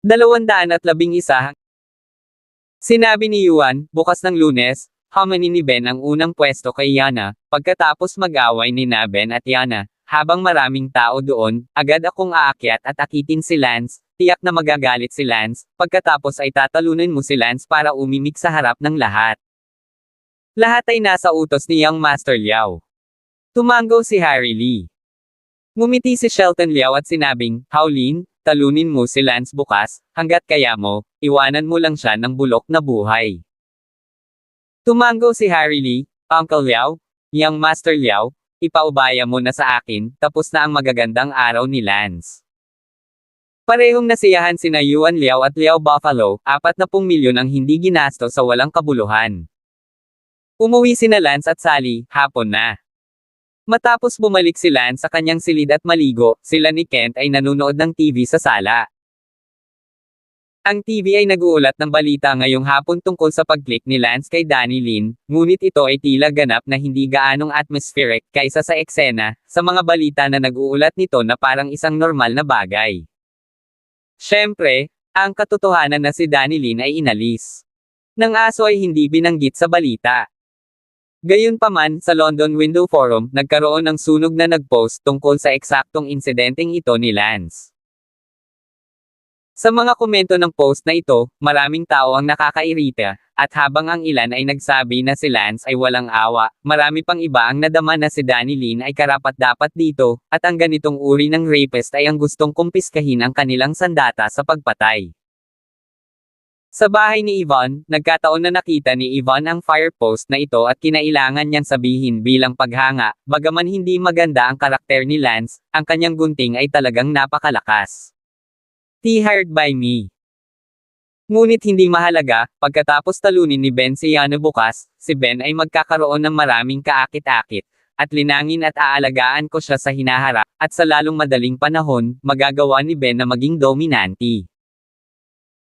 211. Sinabi ni Yuan, bukas ng Lunes, humani ni Ben ang unang pwesto kay Yana, pagkatapos mag-away ni na Ben at Yana. Habang maraming tao doon, agad akong aakyat at akitin si Lance, tiyak na magagalit si Lance, pagkatapos ay tatalunin mo si Lance para umimik sa harap ng lahat. Lahat ay nasa utos ni Young Master Liao. Tumango si Harry Lee. Ngumiti si Shelton Liao at sinabing, Howlin, talunin mo si Lance bukas, hanggat kaya mo, iwanan mo lang siya ng bulok na buhay. Tumango si Harry Lee, Uncle Liao, Young Master Liao, ipaubaya mo na sa akin, tapos na ang magagandang araw ni Lance. Parehong nasiyahan sina Yuan Liao at Liao Buffalo, 40 milyon ang hindi ginasto sa walang kabuluhan. Umuwi sina Lance at Sally, hapon na. Matapos bumalik si Lance sa kanyang silid at maligo, sila ni Kent ay nanunood ng TV sa sala. Ang TV ay nag-uulat ng balita ngayong hapon tungkol sa pag-click ni Lance kay Danny Lin, ngunit ito ay tila ganap na hindi gaanong atmospheric kaysa sa eksena, sa mga balita na nag-uulat nito na parang isang normal na bagay. Siyempre, ang katotohanan na si Danny Lin ay inalis ng aso ay hindi binanggit sa balita. Gayunpaman, sa London Window Forum, nagkaroon ng sunog na nag-post tungkol sa eksaktong insidenteng ito ni Lance. Sa mga komento ng post na ito, maraming tao ang nakakairita, at habang ang ilan ay nagsabi na si Lance ay walang awa, marami pang iba ang nadama na si Danny Lin ay karapat-dapat dito, at ang ganitong uri ng rapist ay ang gustong kumpiskahin ang kanilang sandata sa pagpatay. Sa bahay ni Yvonne, nagkataon na nakita ni Yvonne ang fire post na ito at kinailangan niyang sabihin bilang paghanga, bagaman hindi maganda ang karakter ni Lance, ang kanyang gunting ay talagang napakalakas. Hired by me. Ngunit hindi mahalaga, pagkatapos talunin ni Ben si Yana bukas, si Ben ay magkakaroon ng maraming kaakit-akit, at linangin at aalagaan ko siya sa hinaharap, at sa lalong madaling panahon, magagawa ni Ben na maging dominante.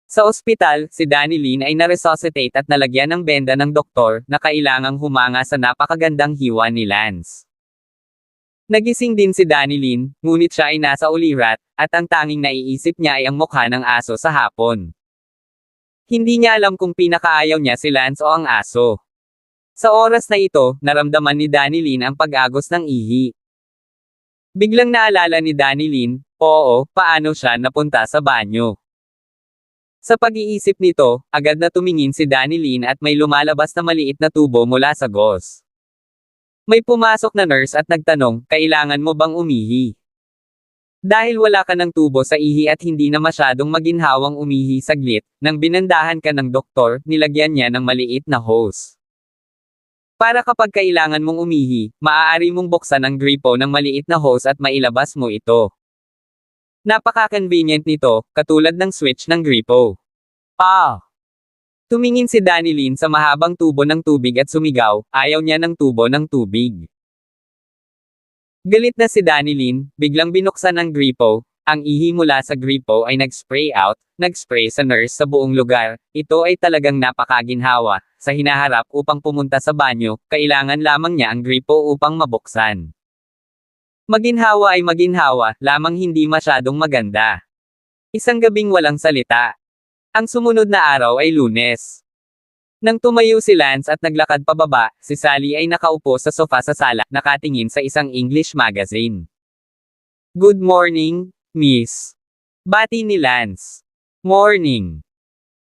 Sa ospital, si Danny Lin ay na-resuscitate at nalagyan ng benda ng doktor, na kailangang humanga sa napakagandang hiwa ni Lance. Nagising din si Danny Lin, ngunit siya ay nasa ulirat, at ang tanging naiisip niya ay ang mukha ng aso sa hapon. Hindi niya alam kung pinakaayaw niya si Lance o ang aso. Sa oras na ito, naramdaman ni Danny Lin ang pag-agos ng ihi. Biglang naalala ni Danny Lin, paano siya napunta sa banyo. Sa pag-iisip nito, agad na tumingin si Danny Lin at may lumalabas na maliit na tubo mula sa gauze. May pumasok na nurse at nagtanong, kailangan mo bang umihi? Dahil wala ka ng tubo sa ihi at hindi na masyadong maginhawang umihi saglit, nang binandahan ka ng doktor, nilagyan niya ng maliit na hose. Para kapag kailangan mong umihi, maaari mong buksan ang gripo ng maliit na hose at mailabas mo ito. Napaka-convenient nito, katulad ng switch ng gripo. Tumingin si Danny Lin sa mahabang tubo ng tubig at sumigaw, ayaw niya ng tubo ng tubig. Galit na si Danny Lin, biglang binuksan ang gripo, ang ihi mula sa gripo ay nag-spray out, nag-spray sa nurse sa buong lugar, ito ay talagang napakaginhawa, sa hinaharap upang pumunta sa banyo, kailangan lamang niya ang gripo upang mabuksan. Maginhawa ay maginhawa, lamang hindi masyadong maganda. Isang gabing walang salita. Ang sumunod na araw ay Lunes. Nang tumayo si Lance at naglakad pababa, si Sally ay nakaupo sa sofa sa sala, nakatingin sa isang English magazine. Good morning, miss. Bati ni Lance. Morning.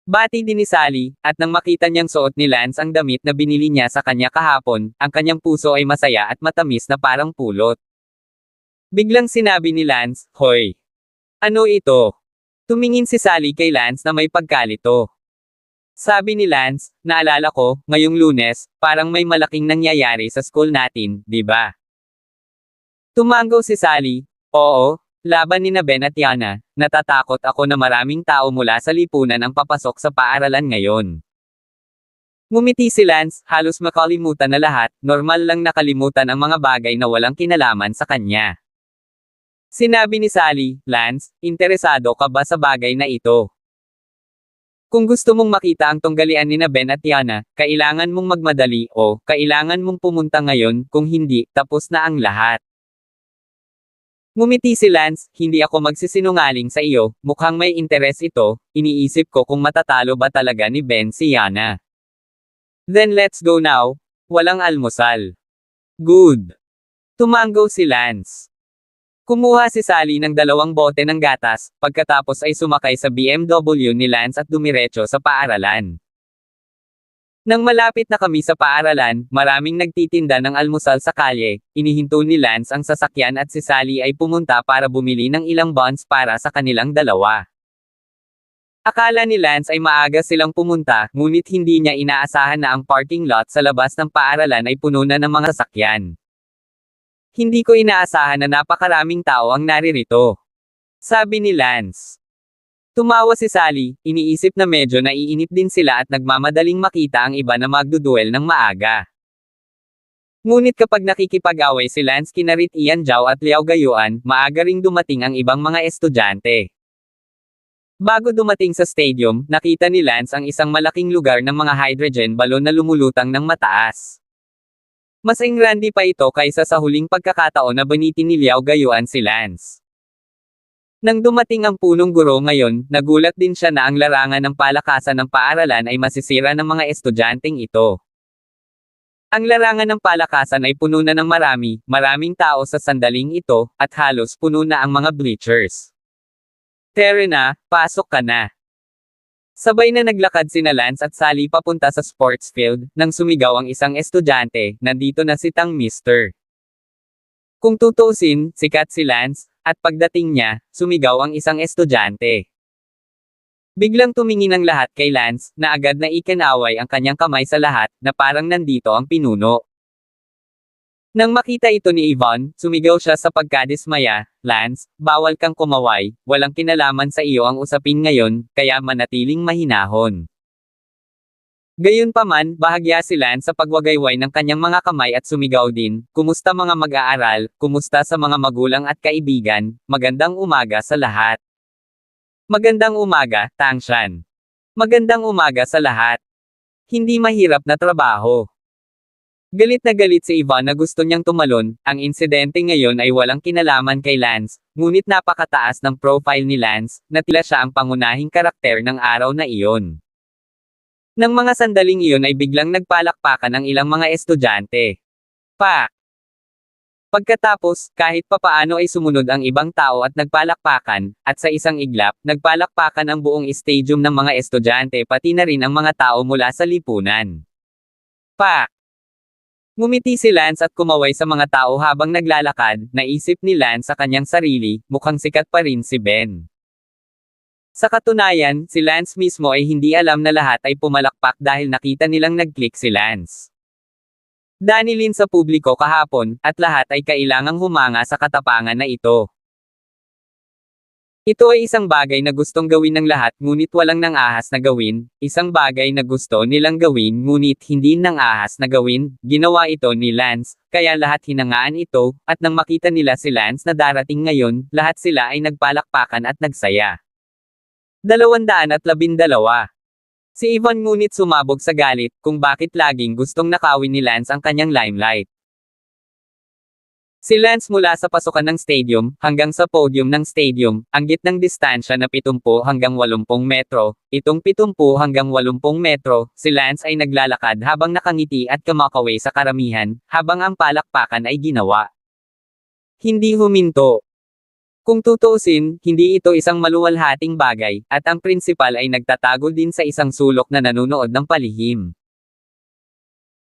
Bati din ni Sally, at nang makita niyang suot ni Lance ang damit na binili niya sa kanya kahapon, ang kanyang puso ay masaya at matamis na parang pulot. Biglang sinabi ni Lance, Hoy! Ano ito? Tumingin si Sally kay Lance na may pagkalito. Sabi ni Lance, naalala ko, ngayong Lunes, parang may malaking nangyayari sa school natin, di ba? Tumango si Sally, oo, laban ni na Ben at Yana, natatakot ako na maraming tao mula sa lipunan ang papasok sa paaralan ngayon. Ngumiti si Lance, halos makalimutan na lahat, normal lang nakalimutan ang mga bagay na walang kinalaman sa kanya. Sinabi ni Sally, Lance, interesado ka ba sa bagay na ito? Kung gusto mong makita ang tunggalian ni na Ben at Yana, kailangan mong magmadali o kailangan mong pumunta ngayon, kung hindi, tapos na ang lahat. Ngumiti si Lance, hindi ako magsisinungaling sa iyo, mukhang may interes ito, iniisip ko kung matatalo ba talaga ni Ben si Yana. Then let's go now. Walang almusal. Good. Tumango si Lance. Kumuha si Sally ng 2 bote ng gatas, pagkatapos ay sumakay sa BMW ni Lance at dumiretso sa paaralan. Nang malapit na kami sa paaralan, maraming nagtitinda ng almusal sa kalye, inihinto ni Lance ang sasakyan at si Sally ay pumunta para bumili ng ilang buns para sa kanilang dalawa. Akala ni Lance ay maaga silang pumunta, ngunit hindi niya inaasahan na ang parking lot sa labas ng paaralan ay puno na ng mga sasakyan. Hindi ko inaasahan na napakaraming tao ang naririto. Sabi ni Lance. Tumawa si Sally, iniisip na medyo naiinip din sila at nagmamadaling makita ang iba na magduduel ng maaga. Ngunit kapag nakikipag-away si Lance kina Rit Ian Zhao at Liao Gayuan, maaga ring dumating ang ibang mga estudyante. Bago dumating sa stadium, nakita ni Lance ang isang malaking lugar ng mga hydrogen balon na lumulutang ng mataas. Mas engrande pa ito kaysa sa huling pagkakataon na banitin ni Liao Gayuan si Lance. Nang dumating ang punong guro ngayon, nagulat din siya na ang larangan ng palakasan ng paaralan ay masisira ng mga estudyanteng ito. Ang larangan ng palakasan ay puno na ng maraming tao sa sandaling ito, at halos puno na ang mga bleachers. Tere na, pasok ka na. Sabay na naglakad sina Lance at Sally papunta sa sports field, nang sumigaw ang isang estudyante, nandito na si Tang Mister. Kung tutuusin, sikat si Lance, at pagdating niya, sumigaw ang isang estudyante. Biglang tumingin ang lahat kay Lance, na agad na ikinaway ang kanyang kamay sa lahat, na parang nandito ang pinuno. Nang makita ito ni Yvonne, sumigaw siya sa pagkadismaya, Lance, bawal kang kumaway, walang kinalaman sa iyo ang usapin ngayon, kaya manatiling mahinahon. Gayunpaman, bahagya si Lance sa pagwagayway ng kanyang mga kamay at sumigaw din, kumusta mga mag-aaral, kumusta sa mga magulang at kaibigan, magandang umaga sa lahat. Magandang umaga, Tangshan. Magandang umaga sa lahat. Hindi mahirap na trabaho. Galit na galit si Yvonne na gusto niyang tumalon, ang insidente ngayon ay walang kinalaman kay Lance, ngunit napakataas ng profile ni Lance, na tila siya ang pangunahing karakter ng araw na iyon. Nang mga sandaling iyon ay biglang nagpalakpakan ang ilang mga estudyante. Pagkatapos, kahit papaano ay sumunod ang ibang tao at nagpalakpakan, at sa isang iglap, nagpalakpakan ang buong stadium ng mga estudyante pati na rin ang mga tao mula sa lipunan. Ngumiti si Lance at kumaway sa mga tao habang naglalakad, naisip ni Lance sa kanyang sarili, mukhang sikat pa rin si Ben. Sa katunayan, si Lance mismo ay hindi alam na lahat ay pumalakpak dahil nakita nilang nag-click si Lance. Danilin sa publiko kahapon, at lahat ay kailangang humanga sa katapangan na ito. Ito ay isang bagay na gustong gawin ng lahat ngunit walang nang ahas na gawin, isang bagay na gusto nilang gawin ngunit hindi nang ahas na gawin, ginawa ito ni Lance, kaya lahat hinangaan ito, at nang makita nila si Lance na darating ngayon, lahat sila ay nagpalakpakan at nagsaya. 212. Si Yvonne ngunit sumabog sa galit, kung bakit laging gustong nakawin ni Lance ang kanyang limelight. Si Lance mula sa pasukan ng stadium, hanggang sa podium ng stadium, ang gitnang distansya na 70 hanggang 80 metro, itong 70 hanggang 80 metro, si Lance ay naglalakad habang nakangiti at kumakaway sa karamihan, habang ang palakpakan ay ginawa. Hindi huminto. Kung tutuusin, hindi ito isang maluwalhating bagay, at ang prinsipal ay nagtatago din sa isang sulok na nanunood ng palihim.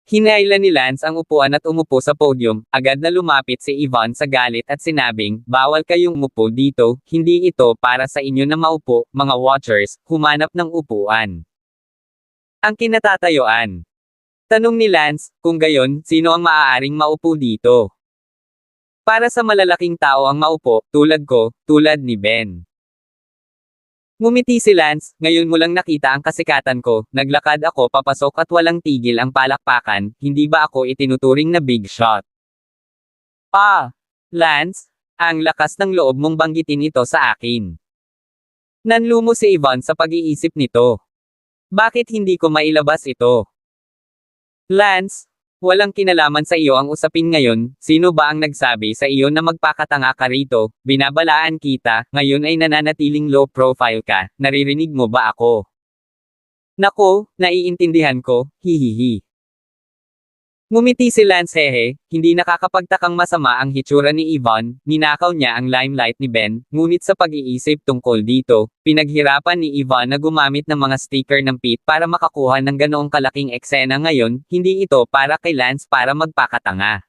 Hinailan ni Lance ang upuan at umupo sa podium, agad na lumapit si Yvonne sa galit at sinabing, bawal kayong umupo dito, hindi ito para sa inyo na maupo, mga watchers, humanap ng upuan. Ang kinatatayuan. Tanong ni Lance, kung gayon, sino ang maaaring maupo dito? Para sa malalaking tao ang maupo, tulad ko, tulad ni Ben. Ngumiti si Lance, ngayon mo lang nakita ang kasikatan ko, naglakad ako papasok at walang tigil ang palakpakan, hindi ba ako itinuturing na big shot? Lance, ang lakas ng loob mong banggitin ito sa akin. Nanlumo si Yvonne sa pag-iisip nito. Bakit hindi ko mailabas ito? Lance, Walang kinalaman sa iyo ang usapin ngayon, sino ba ang nagsabi sa iyo na magpakatanga ka rito, binabalaan kita, ngayon ay nananatiling low profile ka, naririnig mo ba ako? Nako, naiintindihan ko, hihihi. Ngumiti si Lance hehe, hindi nakakapagtakang masama ang hitsura ni Yvonne, ninakaw niya ang limelight ni Ben, ngunit sa pag-iisip tungkol dito, pinaghirapan ni Yvonne na gumamit ng mga sticker ng Pete para makakuha ng ganoong kalaking eksena ngayon, hindi ito para kay Lance para magpakatanga.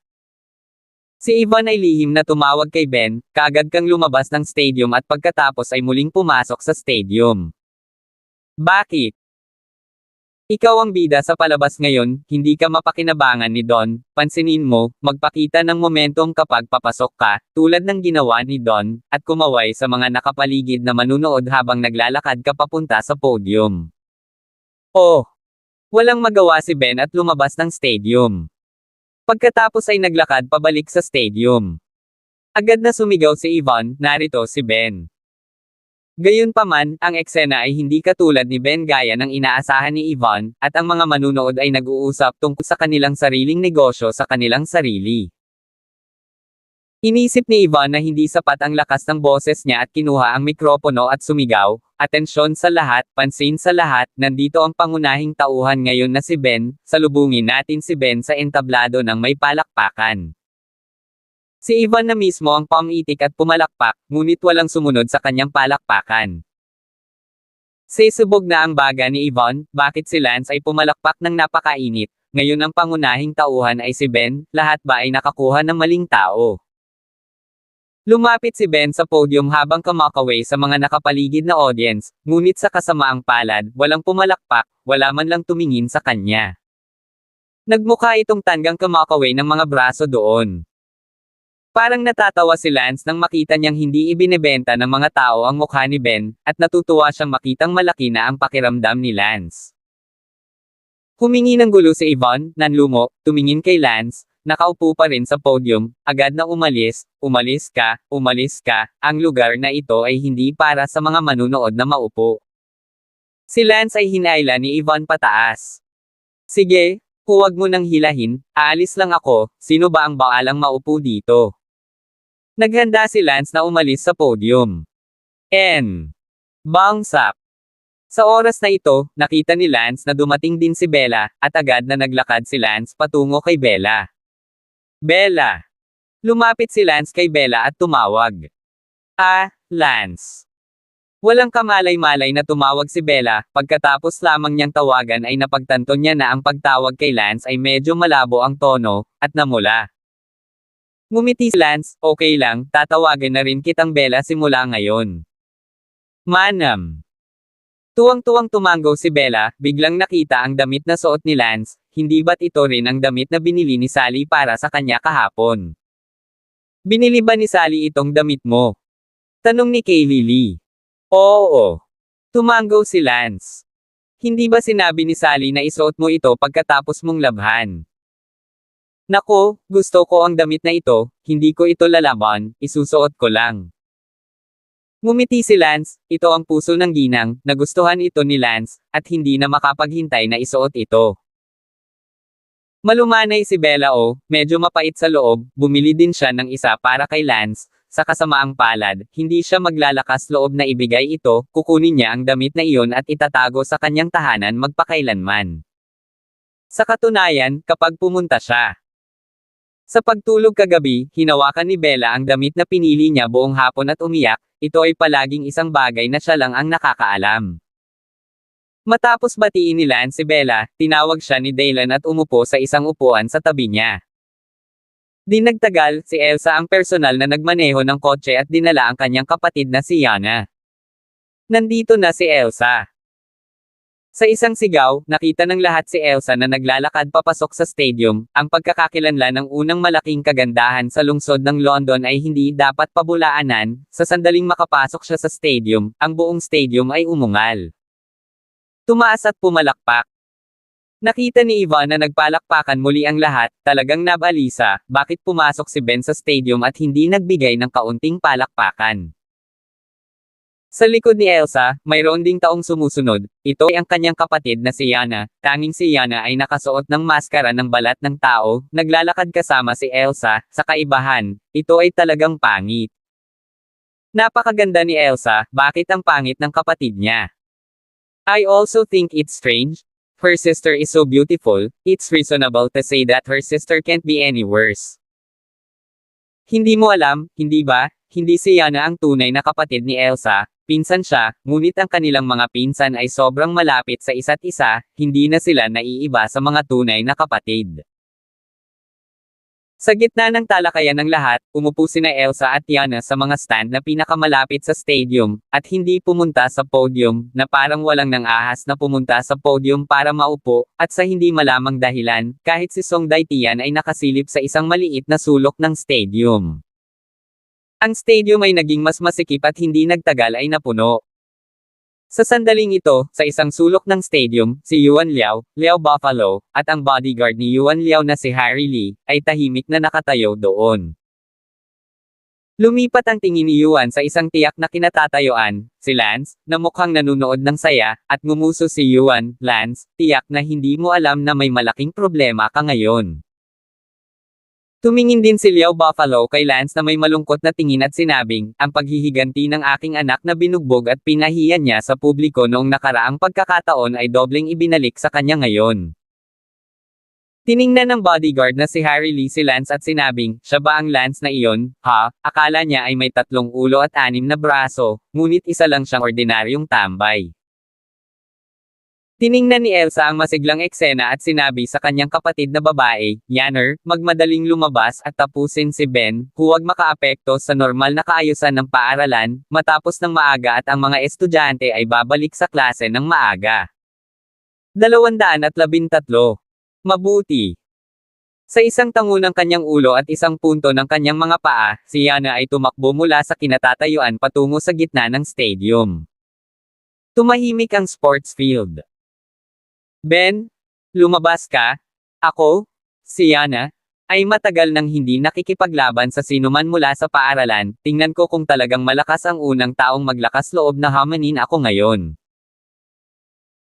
Si Yvonne ay lihim na tumawag kay Ben, kaagad kang lumabas ng stadium at pagkatapos ay muling pumasok sa stadium. Bakit? Ikaw ang bida sa palabas ngayon, hindi ka mapakinabangan ni Don, pansinin mo, magpakita ng momentum kapag papasok ka, tulad ng ginawa ni Don, at kumaway sa mga nakapaligid na manunood habang naglalakad ka papunta sa podium. Oh! Walang magawa si Ben at lumabas ng stadium. Pagkatapos ay naglakad pabalik sa stadium. Agad na sumigaw si Yvonne, narito si Ben. Gayunpaman, ang eksena ay hindi katulad ni Ben gaya ng inaasahan ni Yvonne, at ang mga manunood ay nag-uusap tungkol sa kanilang sariling negosyo sa kanilang sarili. Inisip ni Yvonne na hindi sapat ang lakas ng boses niya at kinuha ang mikropono at sumigaw, atensyon sa lahat, pansin sa lahat, nandito ang pangunahing tauhan ngayon na si Ben, salubungin natin si Ben sa entablado ng may palakpakan. Si Yvonne na mismo ang pumitik at pumalakpak, ngunit walang sumunod sa kanyang palakpakan. Sesubog na ang baga ni Yvonne, bakit si Lance ay pumalakpak ng napakainit, ngayon ang pangunahing tauhan ay si Ben, lahat ba ay nakakuha ng maling tao? Lumapit si Ben sa podium habang kumakaway sa mga nakapaligid na audience, ngunit sa kasamaang palad, walang pumalakpak, wala man lang tumingin sa kanya. Nagmukha itong tanggang kumakaway ng mga braso doon. Parang natatawa si Lance nang makita niyang hindi ibinebenta ng mga tao ang mukha ni Ben, at natutuwa siyang makitang malaki na ang pakiramdam ni Lance. Humingi ng gulo si Yvonne, nanlumo, tumingin kay Lance, nakaupo pa rin sa podium, agad na umalis ka, ang lugar na ito ay hindi para sa mga manunood na maupo. Si Lance ay hinayla ni Yvonne pataas. Sige, huwag mo nang hilahin, aalis lang ako, sino ba ang baalang maupo dito? Naghanda si Lance na umalis sa podium. Bounce up. Sa oras na ito, nakita ni Lance na dumating din si Bella, at agad na naglakad si Lance patungo kay Bella. Bella! Lumapit si Lance kay Bella at tumawag. Lance. Walang kamalay-malay na tumawag si Bella, pagkatapos lamang niyang tawagan ay napagtanto niya na ang pagtawag kay Lance ay medyo malabo ang tono, at namula. Ngumiti si Lance, okay lang, tatawagan na rin kitang Bella simula ngayon. Manam. Tuwang-tuwang tumango si Bella, biglang nakita ang damit na suot ni Lance, hindi ba't ito rin ang damit na binili ni Sally para sa kanya kahapon? Binili ba ni Sally itong damit mo? Tanong ni Kaylee Lee. Oo. Tumango si Lance. Hindi ba sinabi ni Sally na isuot mo ito pagkatapos mong labhan? Nako, gusto ko ang damit na ito, hindi ko ito lalaban, isusuot ko lang. Ngumiti si Lance, ito ang puso ng ginang, nagustuhan ito ni Lance, at hindi na makapaghintay na isuot ito. Malumanay si Bella medyo mapait sa loob, bumili din siya ng isa para kay Lance, sa kasamaang palad, hindi siya maglalakas loob na ibigay ito, kukunin niya ang damit na iyon at itatago sa kanyang tahanan magpakailanman. Sa katunayan, kapag pumunta siya sa pagtulog kagabi, hinawakan ni Bella ang damit na pinili niya buong hapon at umiyak, ito ay palaging isang bagay na siya lang ang nakakaalam. Matapos batiin ni Lance si Bella, tinawag siya ni Dylan at umupo sa isang upuan sa tabi niya. Di nagtagal, si Elsa ang personal na nagmaneho ng kotse at dinala ang kanyang kapatid na si Yana. Nandito na si Elsa. Sa isang sigaw, nakita ng lahat si Elsa na naglalakad papasok sa stadium. Ang pagkakakilanlan ng unang malaking kagandahan sa lungsod ng London ay hindi dapat pabulaanan. Sa sandaling makapasok siya sa stadium, ang buong stadium ay umungal. Tumaas at pumalakpak. Nakita ni Yvonne na nagpalakpakan muli ang lahat, talagang nabalisa, bakit pumasok si Ben sa stadium at hindi nagbigay ng kaunting palakpakan. Sa likod ni Elsa, mayroon ding taong sumusunod. Ito ay ang kanyang kapatid na si Yana. Tanging si Yana ay nakasuot ng maskara ng balat ng tao, naglalakad kasama si Elsa. Sa kaibahan, ito ay talagang pangit. Napakaganda ni Elsa, bakit ang pangit ng kapatid niya? I also think it's strange. Her sister is so beautiful, it's reasonable to say that her sister can't be any worse. Hindi mo alam, hindi ba? Hindi si Yana ang tunay na kapatid ni Elsa, pinsan siya, ngunit ang kanilang mga pinsan ay sobrang malapit sa isa't isa, hindi na sila naiiba sa mga tunay na kapatid. Sa gitna ng talakayan ng lahat, umupo sina Elsa at Yana sa mga stand na pinakamalapit sa stadium, at hindi pumunta sa podium, na parang walang nang ahas na pumunta sa podium para maupo, at sa hindi malamang dahilan, kahit si Song Daitian ay nakasilip sa isang maliit na sulok ng stadium. Ang stadium ay naging mas masikip at hindi nagtagal ay napuno. Sa sandaling ito, sa isang sulok ng stadium, si Yuan Liao, Liao Buffalo, at ang bodyguard ni Yuan Liao na si Harry Lee, ay tahimik na nakatayo doon. Lumipat ang tingin ni Yuan sa isang tiyak na kinatatayuan, si Lance, na mukhang nanunood ng saya, at ngumuso si Yuan, Lance, tiyak na hindi mo alam na may malaking problema ka ngayon. Tumingin din si Liao Buffalo kay Lance na may malungkot na tingin at sinabing, ang paghihiganti ng aking anak na binugbog at pinahiyan niya sa publiko noong nakaraang pagkakataon ay dobleng ibinalik sa kanya ngayon. Tiningnan ng bodyguard na si Harry Lee si Lance at sinabing, siya ba ang Lance na iyon? Ha? Akala niya ay may 3 ulo at 6 na braso, ngunit isa lang siyang ordinaryong tambay. Tiningnan ni Elsa ang masiglang eksena at sinabi sa kanyang kapatid na babae, Yanner, magmadaling lumabas at tapusin si Ben, huwag makaapekto sa normal na kaayusan ng paaralan, matapos ng maaga at ang mga estudyante ay babalik sa klase ng maaga. 213. Mabuti. Sa isang tango ng kanyang ulo at isang punto ng kanyang mga paa, si Yana ay tumakbo mula sa kinatatayuan patungo sa gitna ng stadium. Tumahimik ang sports field. Ben, lumabas ka? Ako, si Yana, ay matagal nang hindi nakikipaglaban sa sinuman mula sa paaralan, tingnan ko kung talagang malakas ang unang taong maglakas loob na hamanin ako ngayon.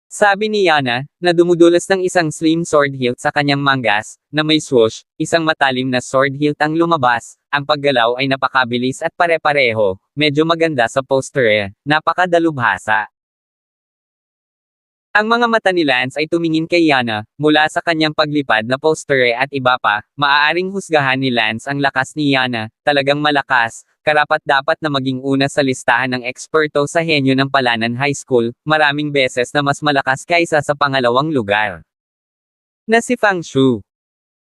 Sabi ni Yana, na dumudulas ng isang slim sword hilt sa kanyang manggas, na may swoosh, isang matalim na sword hilt ang lumabas, ang paggalaw ay napakabilis at pare-pareho, medyo maganda sa poster napakadalubhasa. Ang mga mata ni Lance ay tumingin kay Yana, mula sa kanyang paglipad na postere at iba pa, maaaring husgahan ni Lance ang lakas ni Yana, talagang malakas, karapat-dapat na maging una sa listahan ng eksperto sa henyo ng Palanan High School, maraming beses na mas malakas kaysa sa pangalawang lugar. Na si Fang Shu.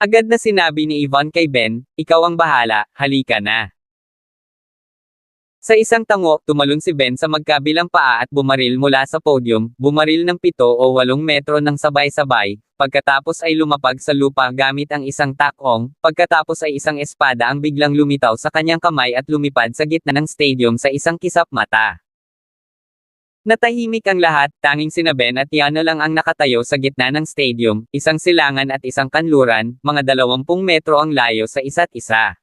Agad na sinabi ni Yvonne kay Ben, ikaw ang bahala, halika na. Sa isang tango, tumalon si Ben sa magkabilang paa at bumaril mula sa podium, bumaril ng 7 o 8 metro ng sabay-sabay, pagkatapos ay lumapag sa lupa gamit ang isang takong, pagkatapos ay isang espada ang biglang lumitaw sa kanyang kamay at lumipad sa gitna ng stadium sa isang kisap mata. Natahimik ang lahat, tanging sina Ben at Yana lang ang nakatayo sa gitna ng stadium, isang silangan at isang kanluran, mga 20 metro ang layo sa isa't isa.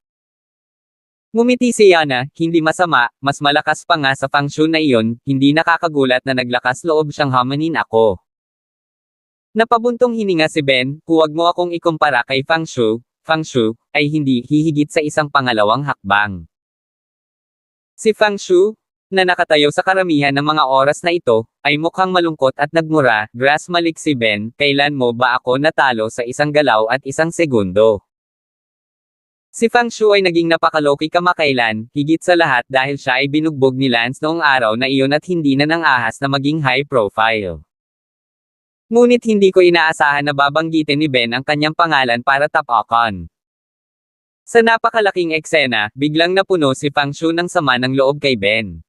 Ngumiti si Yana, hindi masama, mas malakas pa nga sa Fang Shu na iyon, hindi nakakagulat na naglakas loob siyang hamanin ako. Napabuntong hininga si Ben, huwag mo akong ikumpara kay Fang Shu, ay hindi hihigit sa isang pangalawang hakbang. Si Fang Shu, na nakatayo sa karamihan ng mga oras na ito, ay mukhang malungkot at nagmura, grass malik si Ben, kailan mo ba ako natalo sa isang galaw at isang segundo? Si Fang Shu ay naging napakaloki kamakailan, higit sa lahat dahil siya ay binugbog ni Lance noong araw na iyon at hindi na nang ahas na maging high profile. Ngunit hindi ko inaasahan na babanggitin ni Ben ang kanyang pangalan para tapakan. Sa napakalaking eksena, biglang napuno si Fang Shu ng sama ng loob kay Ben.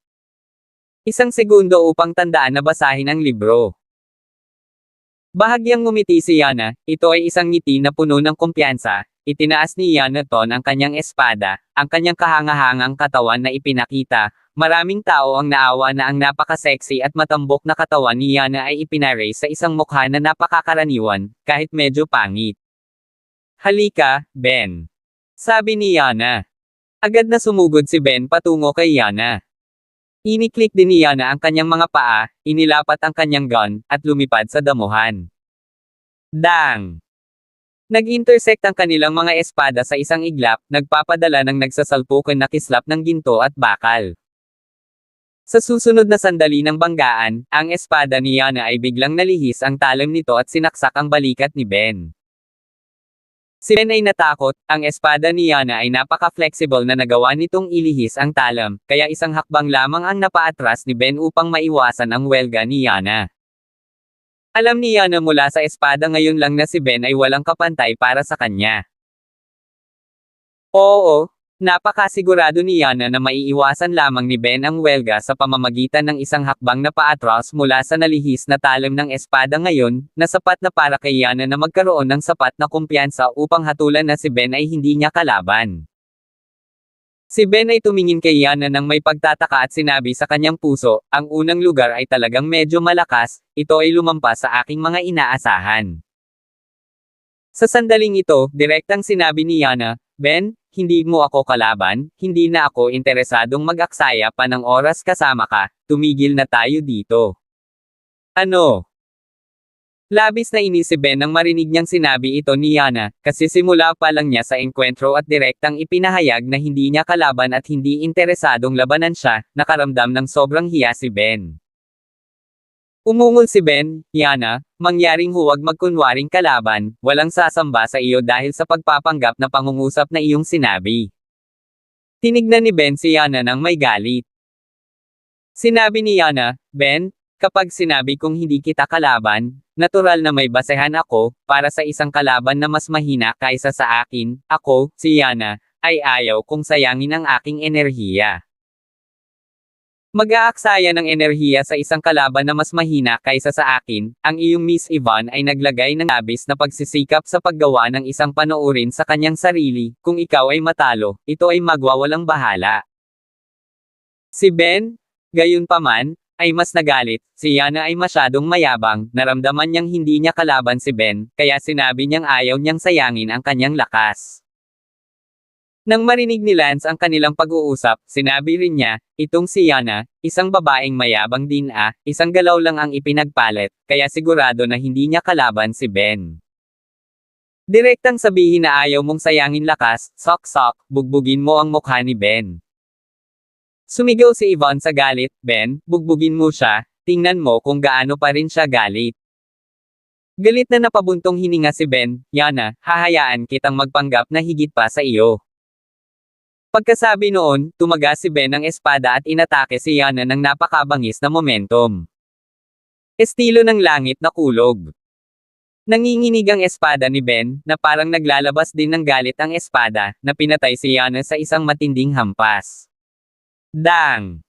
Isang segundo upang tandaan na basahin ang libro. Bahagyang ngumiti si Yana, ito ay isang ngiti na puno ng kumpiyansa. Itinaas ni Yanaton ang kanyang espada, ang kanyang kahangahangang katawan na ipinakita. Maraming tao ang naawa na ang napaka-sexy at matambok na katawan ni Yana ay ipinare sa isang mukha na napakakaraniwan, kahit medyo pangit. Halika, Ben. Sabi ni Yana. Agad na sumugod si Ben patungo kay Yana. Ini-click din ni Yana ang kanyang mga paa, inilapat ang kanyang gun, at lumipad sa damuhan. Dang! Nag-intersect ang kanilang mga espada sa isang iglap, nagpapadala ng nagsasalpukan na kislap ng ginto at bakal. Sa susunod na sandali ng banggaan, ang espada ni Yana ay biglang nalihis ang talim nito at sinaksak ang balikat ni Ben. Si Ben ay natakot, ang espada ni Yana ay napaka-flexible na nagawa nitong ilihis ang talam, kaya isang hakbang lamang ang napaatras ni Ben upang maiwasan ang welga ni Yana. Alam ni Yana mula sa espada ngayon lang na si Ben ay walang kapantay para sa kanya. Oo, napakasigurado ni Yana na maiiwasan lamang ni Ben ang welga sa pamamagitan ng isang hakbang na paatras mula sa nalihis na talim ng espada ngayon, na sapat na para kay Yana na magkaroon ng sapat na kumpiyansa upang hatulan na si Ben ay hindi niya kalaban. Si Ben ay tumingin kay Yana nang may pagtataka at sinabi sa kanyang puso, ang unang lugar ay talagang medyo malakas, ito ay lumampas sa aking mga inaasahan. Sa sandaling ito, direktang sinabi ni Yana, Ben, hindi mo ako kalaban, hindi na ako interesadong mag-aksaya pa ng oras kasama ka, tumigil na tayo dito. Ano? Labis na inis si Ben nang marinig niyang sinabi ito ni Yana, kasi simula pa lang niya sa engkwentro at direktang ipinahayag na hindi niya kalaban at hindi interesadong labanan siya, nakaramdam ng sobrang hiya si Ben. Umungol si Ben, Yana, mangyaring huwag magkunwaring kalaban, walang sasamba sa iyo dahil sa pagpapanggap na pangungusap na iyong sinabi. Tinignan ni Ben si Yana nang may galit. Sinabi ni Yana, Ben, kapag sinabi kong hindi kita kalaban, natural na may basehan ako, para sa isang kalaban na mas mahina kaysa sa akin, ako, si Yana, ay ayaw kong sayangin ang aking enerhiya. Mag-aaksaya ng enerhiya sa isang kalaban na mas mahina kaysa sa akin, ang iyong Miss Yvonne ay naglagay ng labis na pagsisikap sa paggawa ng isang panoorin sa kanyang sarili, kung ikaw ay matalo, ito ay magwawalang bahala. Si Ben, gayunpaman, ay mas nagalit, si Yana ay masyadong mayabang, naramdaman niyang hindi niya kalaban si Ben, kaya sinabi niyang ayaw niyang sayangin ang kanyang lakas. Nang marinig ni Lance ang kanilang pag-uusap, sinabi rin niya, itong si Yana, isang babaeng mayabang din isang galaw lang ang ipinagpalit, kaya sigurado na hindi niya kalaban si Ben. Direktang sabihin na ayaw mong sayangin lakas, sok-sok, bugbugin mo ang mukha ni Ben. Sumigaw si Yvonne sa galit, Ben, bugbugin mo siya, tingnan mo kung gaano pa rin siya galit. Galit na napabuntong hininga si Ben, Yana, hahayaan kitang magpanggap na higit pa sa iyo. Pagkasabi noon, tumaga si Ben ng espada at inatake si Yana ng napakabangis na momentum. Estilo ng langit na kulog. Nanginginig ang espada ni Ben, na parang naglalabas din ng galit ang espada, na pinatay si Yana sa isang matinding hampas. Dang!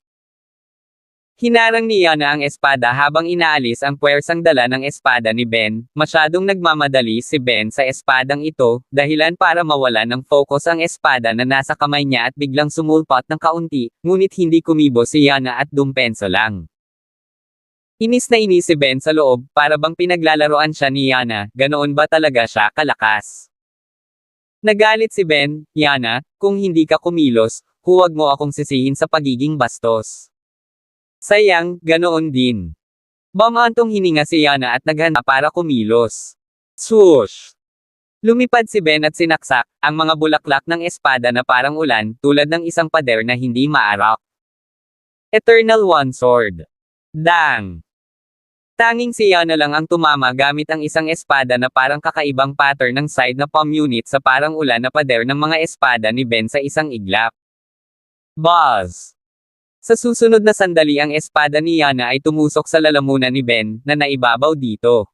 Hinarang ni Yana ang espada habang inaalis ang puwersang dala ng espada ni Ben, masyadong nagmamadali si Ben sa espadang ito, dahilan para mawala ng focus ang espada na nasa kamay niya at biglang sumulpot ng kaunti, ngunit hindi kumibo si Yana at dumpenso lang. Inis na inis si Ben sa loob, para bang pinaglalaroan siya ni Yana, ganoon ba talaga siya kalakas? Nagalit si Ben, Yana, kung hindi ka kumilos, huwag mo akong sisihin sa pagiging bastos. Sayang, ganoon din. Bamantong hininga si Yana at naghanda para kumilos. Swoosh! Lumipad si Ben at sinaksak, ang mga bulaklak ng espada na parang ulan, tulad ng isang pader na hindi maarak. Eternal One Sword. Dang! Tanging si Yana lang ang tumama gamit ang isang espada na parang kakaibang pattern ng side na palm unit sa parang ulan na pader ng mga espada ni Ben sa isang iglap. Buzz! Sa susunod na sandali ang espada ni Yana ay tumusok sa lalamunan ni Ben, na naibabaw dito.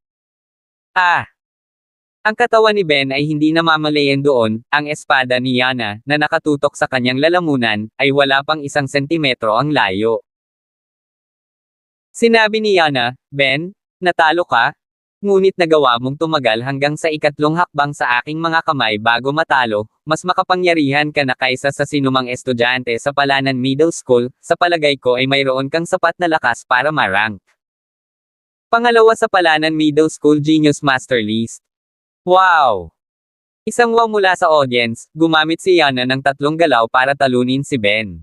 Ang katawan ni Ben ay hindi namamalayan doon, ang espada ni Yana, na nakatutok sa kanyang lalamunan, ay wala pang 1 sentimetro ang layo. Sinabi ni Yana, Ben, natalo ka? Ngunit nagawa mong tumagal hanggang sa ikatlong hakbang sa aking mga kamay bago matalo, mas makapangyarihan ka na kaysa sa sinumang estudyante sa Palanan Middle School, sa palagay ko ay mayroon kang sapat na lakas para ma-rank. Pangalawa sa Palanan Middle School Genius Master List. Wow! Isang wow mula sa audience, gumamit si Yana ng 3 galaw para talunin si Ben.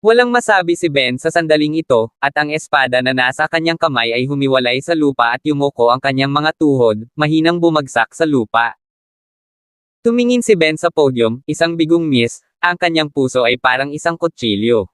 Walang masabi si Ben sa sandaling ito, at ang espada na nasa kanyang kamay ay humiwalay sa lupa at yumuko ang kanyang mga tuhod, mahinang bumagsak sa lupa. Tumingin si Ben sa podium, isang bigong miss, ang kanyang puso ay parang isang kutsilyo.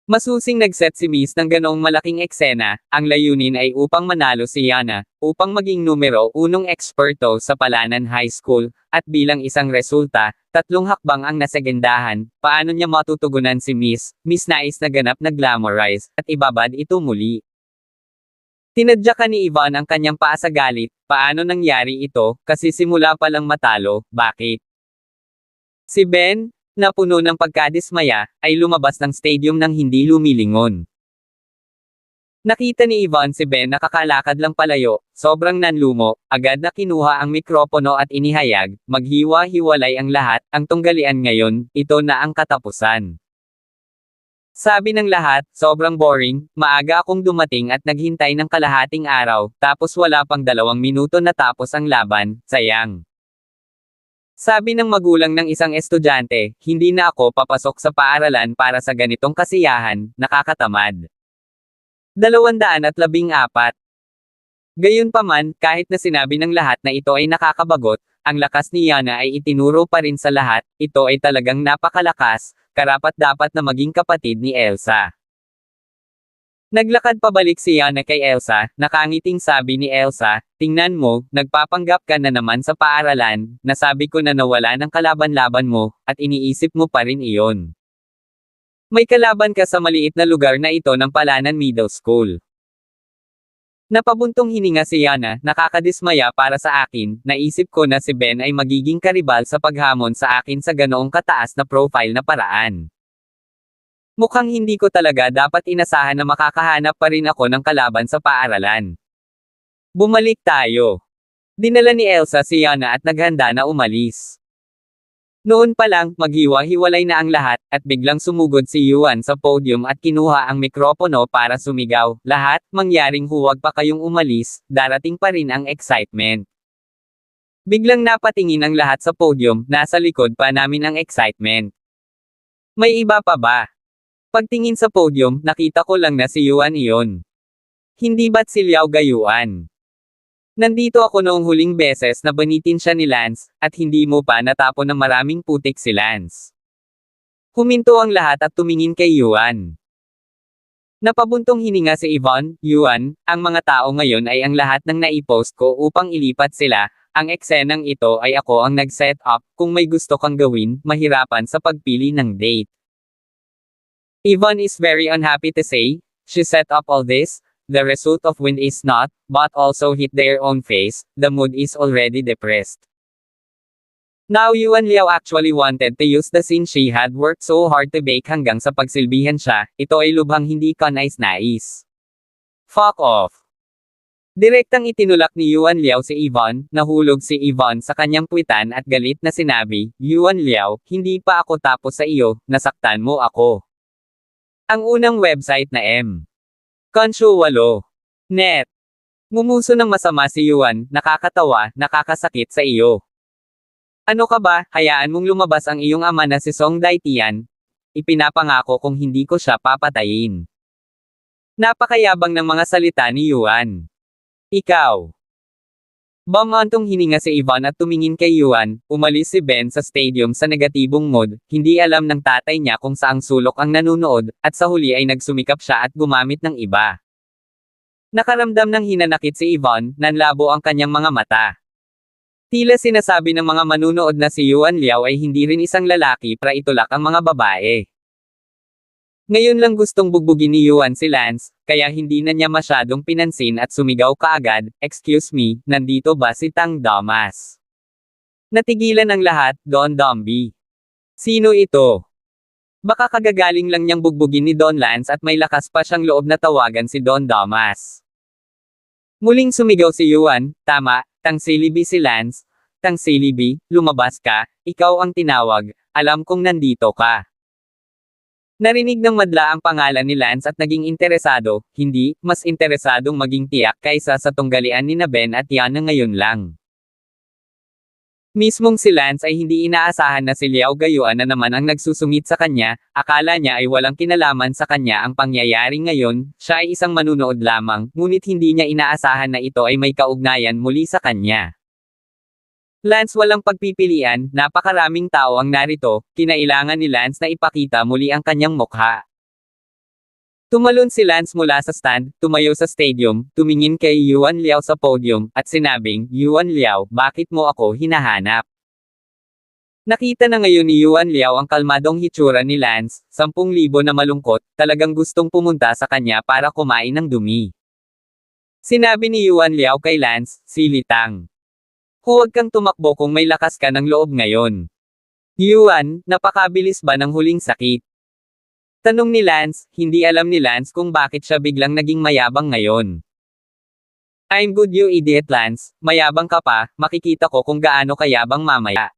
Masusing nagset si Miss ng ganoong malaking eksena, ang layunin ay upang manalo si Yana, upang maging numero unong eksperto sa Palanan High School, at bilang isang resulta, 3 hakbang ang nasegendahan, paano niya matutugunan si Miss, Miss nais na ganap na glamorize, at ibabad ito muli. Tinadyakan ni Ivan ang kanyang paa sa galit, paano nangyari ito, kasi simula pa lang matalo, bakit? Si Ben, na puno ng pagkadismaya, ay lumabas ng stadium nang hindi lumilingon. Nakita ni Ivan si Ben nakakalakad lang palayo, sobrang nanlumo, agad na kinuha ang mikropono at inihayag, maghiwa-hiwalay ang lahat, ang tunggalian ngayon, ito na ang katapusan. Sabi ng lahat, sobrang boring, maaga akong dumating at naghintay ng kalahating araw, tapos wala pang 2 minuto na tapos ang laban, sayang. Sabi ng magulang ng isang estudyante, hindi na ako papasok sa paaralan para sa ganitong kasiyahan, nakakatamad. 214. Gayunpaman, kahit na sinabi ng lahat na ito ay nakakabagot, ang lakas ni Yana ay itinuro pa rin sa lahat, ito ay talagang napakalakas, karapat-dapat na maging kapatid ni Elsa. Naglakad pabalik si Yana kay Elsa, nakangiting sabi ni Elsa, tingnan mo, nagpapanggap ka na naman sa paaralan, nasabi ko na nawala ng kalaban-laban mo, at iniisip mo pa rin iyon. May kalaban ka sa maliit na lugar na ito ng Palanan Middle School. Napabuntong hininga si Yana, nakakadismaya para sa akin, naisip ko na si Ben ay magiging karibal sa paghamon sa akin sa ganoong kataas na profile na paraan. Mukhang hindi ko talaga dapat inasahan na makakahanap pa rin ako ng kalaban sa paaralan. Bumalik tayo. Dinala ni Elsa si Yana at naghanda na umalis. Noon pa lang, maghiwa-hiwalay na ang lahat, at biglang sumugod si Yuan sa podium at kinuha ang mikropono para sumigaw, lahat, mangyaring huwag pa kayong umalis, darating pa rin ang excitement. Biglang napatingin ang lahat sa podium, nasa likod pa namin ang excitement. May iba pa ba? Pagtingin sa podium, nakita ko lang na si Yuan iyon. Hindi ba't si Liao Gayuan? Nandito ako noong huling beses na banitin siya ni Lance, at hindi mo pa natapon ng maraming putik si Lance. Huminto ang lahat at tumingin kay Yuan. Napabuntong hininga si Yvonne, Yuan, ang mga tao ngayon ay ang lahat ng naipost ko upang ilipat sila, ang eksenang ito ay ako ang nag-set up, kung may gusto kang gawin, mahirapan sa pagpili ng date. Yvonne is very unhappy to say, she set up all this, the result of wind is not, but also hit their own face, the mood is already depressed. Now Yuan Liao actually wanted to use the scene she had worked so hard to bake hanggang sa pagsilbihan siya, ito ay lubhang hindi ka nais-nais. Fuck off. Direktang itinulak ni Yuan Liao si Yvonne, nahulog si Yvonne sa kanyang puwitan at galit na sinabi, Yuan Liao, hindi pa ako tapos sa iyo, nasaktan mo ako. Ang unang website na Conshu 8. Net. Ngumuso ng masama si Yuan, nakakatawa, nakakasakit sa iyo. Ano ka ba, hayaan mong lumabas ang iyong ama na si Song Daitian? Ipinapangako kung hindi ko siya papatayin. Napakayabang ng mga salita ni Yuan. Ikaw. Bumantong hininga si Yvonne at tumingin kay Yuan, umalis si Ben sa stadium sa negatibong mood, hindi alam ng tatay niya kung saang sulok ang nanunood, at sa huli ay nagsumikap siya at gumamit ng iba. Nakaramdam ng hinanakit si Yvonne, nanlabo ang kanyang mga mata. Tila sinasabi ng mga manunood na si Yuan Liao ay hindi rin isang lalaki para itulak ang mga babae. Ngayon lang gustong bugbugin ni Yuan si Lance, kaya hindi na niya masyadong pinansin at sumigaw kaagad, excuse me, nandito ba si Tang Damas? Natigilan ang lahat, Don Domby. Sino ito? Baka kagagaling lang niyang bugbugin ni Don Lance at may lakas pa siyang loob na tawagan si Don Damas. Muling sumigaw si Yuan, tama, Tang Silibi si Lance, Tang Silibi, lumabas ka, ikaw ang tinawag, alam kong nandito ka. Narinig ng madla ang pangalan ni Lance at naging interesado, hindi, mas interesadong maging tiyak kaysa sa tunggalian ni Ben at Yana ngayon lang. Mismong si Lance ay hindi inaasahan na si Liao Gayuan na naman ang nagsusungit sa kanya, akala niya ay walang kinalaman sa kanya ang pangyayari ngayon, siya ay isang manunood lamang, ngunit hindi niya inaasahan na ito ay may kaugnayan muli sa kanya. Lance, walang pagpipilian, napakaraming tao ang narito, kinailangan ni Lance na ipakita muli ang kanyang mukha. Tumalon si Lance mula sa stand, tumayo sa stadium, tumingin kay Yuan Liao sa podium, at sinabing, Yuan Liao, bakit mo ako hinahanap? Nakita na ngayon ni Yuan Liao ang kalmadong hitsura ni Lance, 10,000 na malungkot, talagang gustong pumunta sa kanya para kumain ng dumi. Sinabi ni Yuan Liao kay Lance, silitang. Huwag kang tumakbo kung may lakas ka ng loob ngayon. Yuan, napakabilis ba ng huling sakit? Tanong ni Lance, hindi alam ni Lance kung bakit siya biglang naging mayabang ngayon. I'm good you idiot Lance, mayabang ka pa, makikita ko kung gaano kayabang mamaya.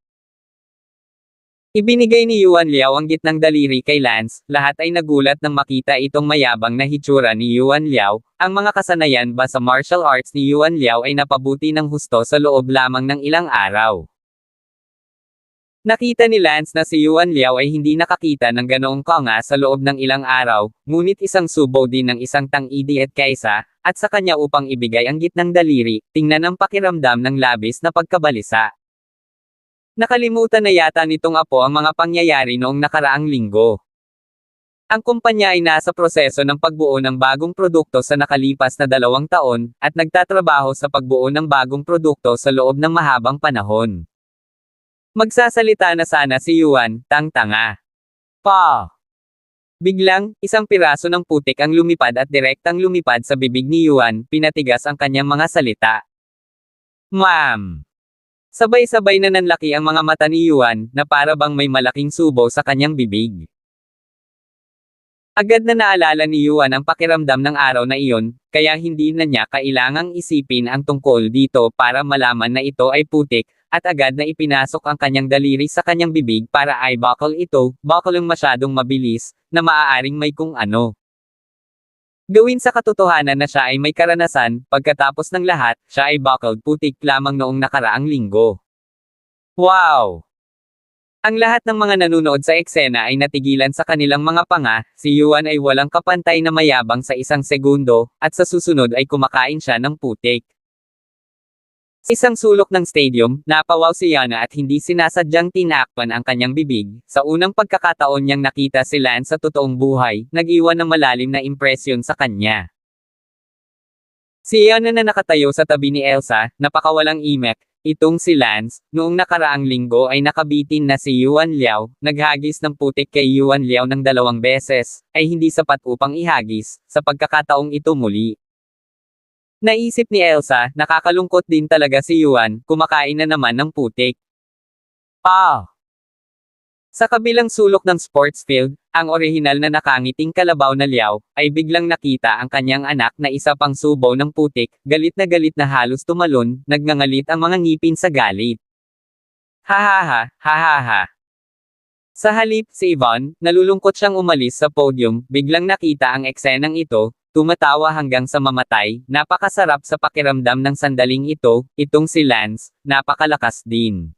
Ibinigay ni Yuan Liao ang gitnang daliri kay Lance, lahat ay nagulat nang makita itong mayabang na hitsura ni Yuan Liao, ang mga kasanayan ba sa martial arts ni Yuan Liao ay napabuti ng husto sa loob lamang ng ilang araw. Nakita ni Lance na si Yuan Liao ay hindi nakakita ng ganoong kanga sa loob ng ilang araw, ngunit isang subo din ng isang tang-idiot kaysa, at sa kanya upang ibigay ang gitnang daliri, tingnan ang pakiramdam ng labis na pagkabalisa. Nakalimutan na yata nitong apo ang mga pangyayari noong nakaraang linggo. Ang kumpanya ay nasa proseso ng pagbuo ng bagong produkto sa nakalipas na 2 taon, at nagtatrabaho sa pagbuo ng bagong produkto sa loob ng mahabang panahon. Magsasalita na sana si Yuan, tang-tanga. Pa! Biglang, isang piraso ng putik ang lumipad at direktang lumipad sa bibig ni Yuan, pinatigas ang kanyang mga salita. Ma'am! Sabay-sabay na nanlaki ang mga mata ni Yuan, na para bang may malaking subo sa kanyang bibig. Agad na naalala ni Yuan ang pakiramdam ng araw na iyon, kaya hindi na niya kailangang isipin ang tungkol dito para malaman na ito ay putik, at agad na ipinasok ang kanyang daliri sa kanyang bibig para ay buckle ito, buckle yung masyadong mabilis, na maaaring may kung ano. Gawin sa katotohanan na siya ay may karanasan, pagkatapos ng lahat, siya ay buckled putik lamang noong nakaraang linggo. Wow! Ang lahat ng mga nanunood sa eksena ay natigilan sa kanilang mga panga, si Yuan ay walang kapantay na mayabang sa isang segundo, at sa susunod ay kumakain siya ng putik. Sa isang sulok ng stadium, napawaw si Yana at hindi sinasadyang tinakpan ang kanyang bibig. Sa unang pagkakataon niyang nakita si Lance sa totoong buhay, nag-iwan ng malalim na impresyon sa kanya. Si Yana na nakatayo sa tabi ni Elsa, napakawalang imek. Itong si Lance, noong nakaraang linggo ay nakabitin na si Yuan Liao, naghagis ng putik kay Yuan Liao ng 2 beses, ay hindi sapat upang ihagis, sa pagkakataong ito muli. Naisip ni Elsa, nakakalungkot din talaga si Yuan, kumakain na naman ng putik. Sa kabilang sulok ng sports field, ang orihinal na nakangiting kalabaw na Liao, ay biglang nakita ang kanyang anak na isa pang subo ng putik, galit na halos tumalon, nagngangalit ang mga ngipin sa galit. Hahaha, hahaha. Sa halip, si Yvonne, nalulungkot siyang umalis sa podium, biglang nakita ang eksenang ito, tumatawa hanggang sa mamatay, napakasarap sa pakiramdam ng sandaling ito, itong si Lance, napakalakas din.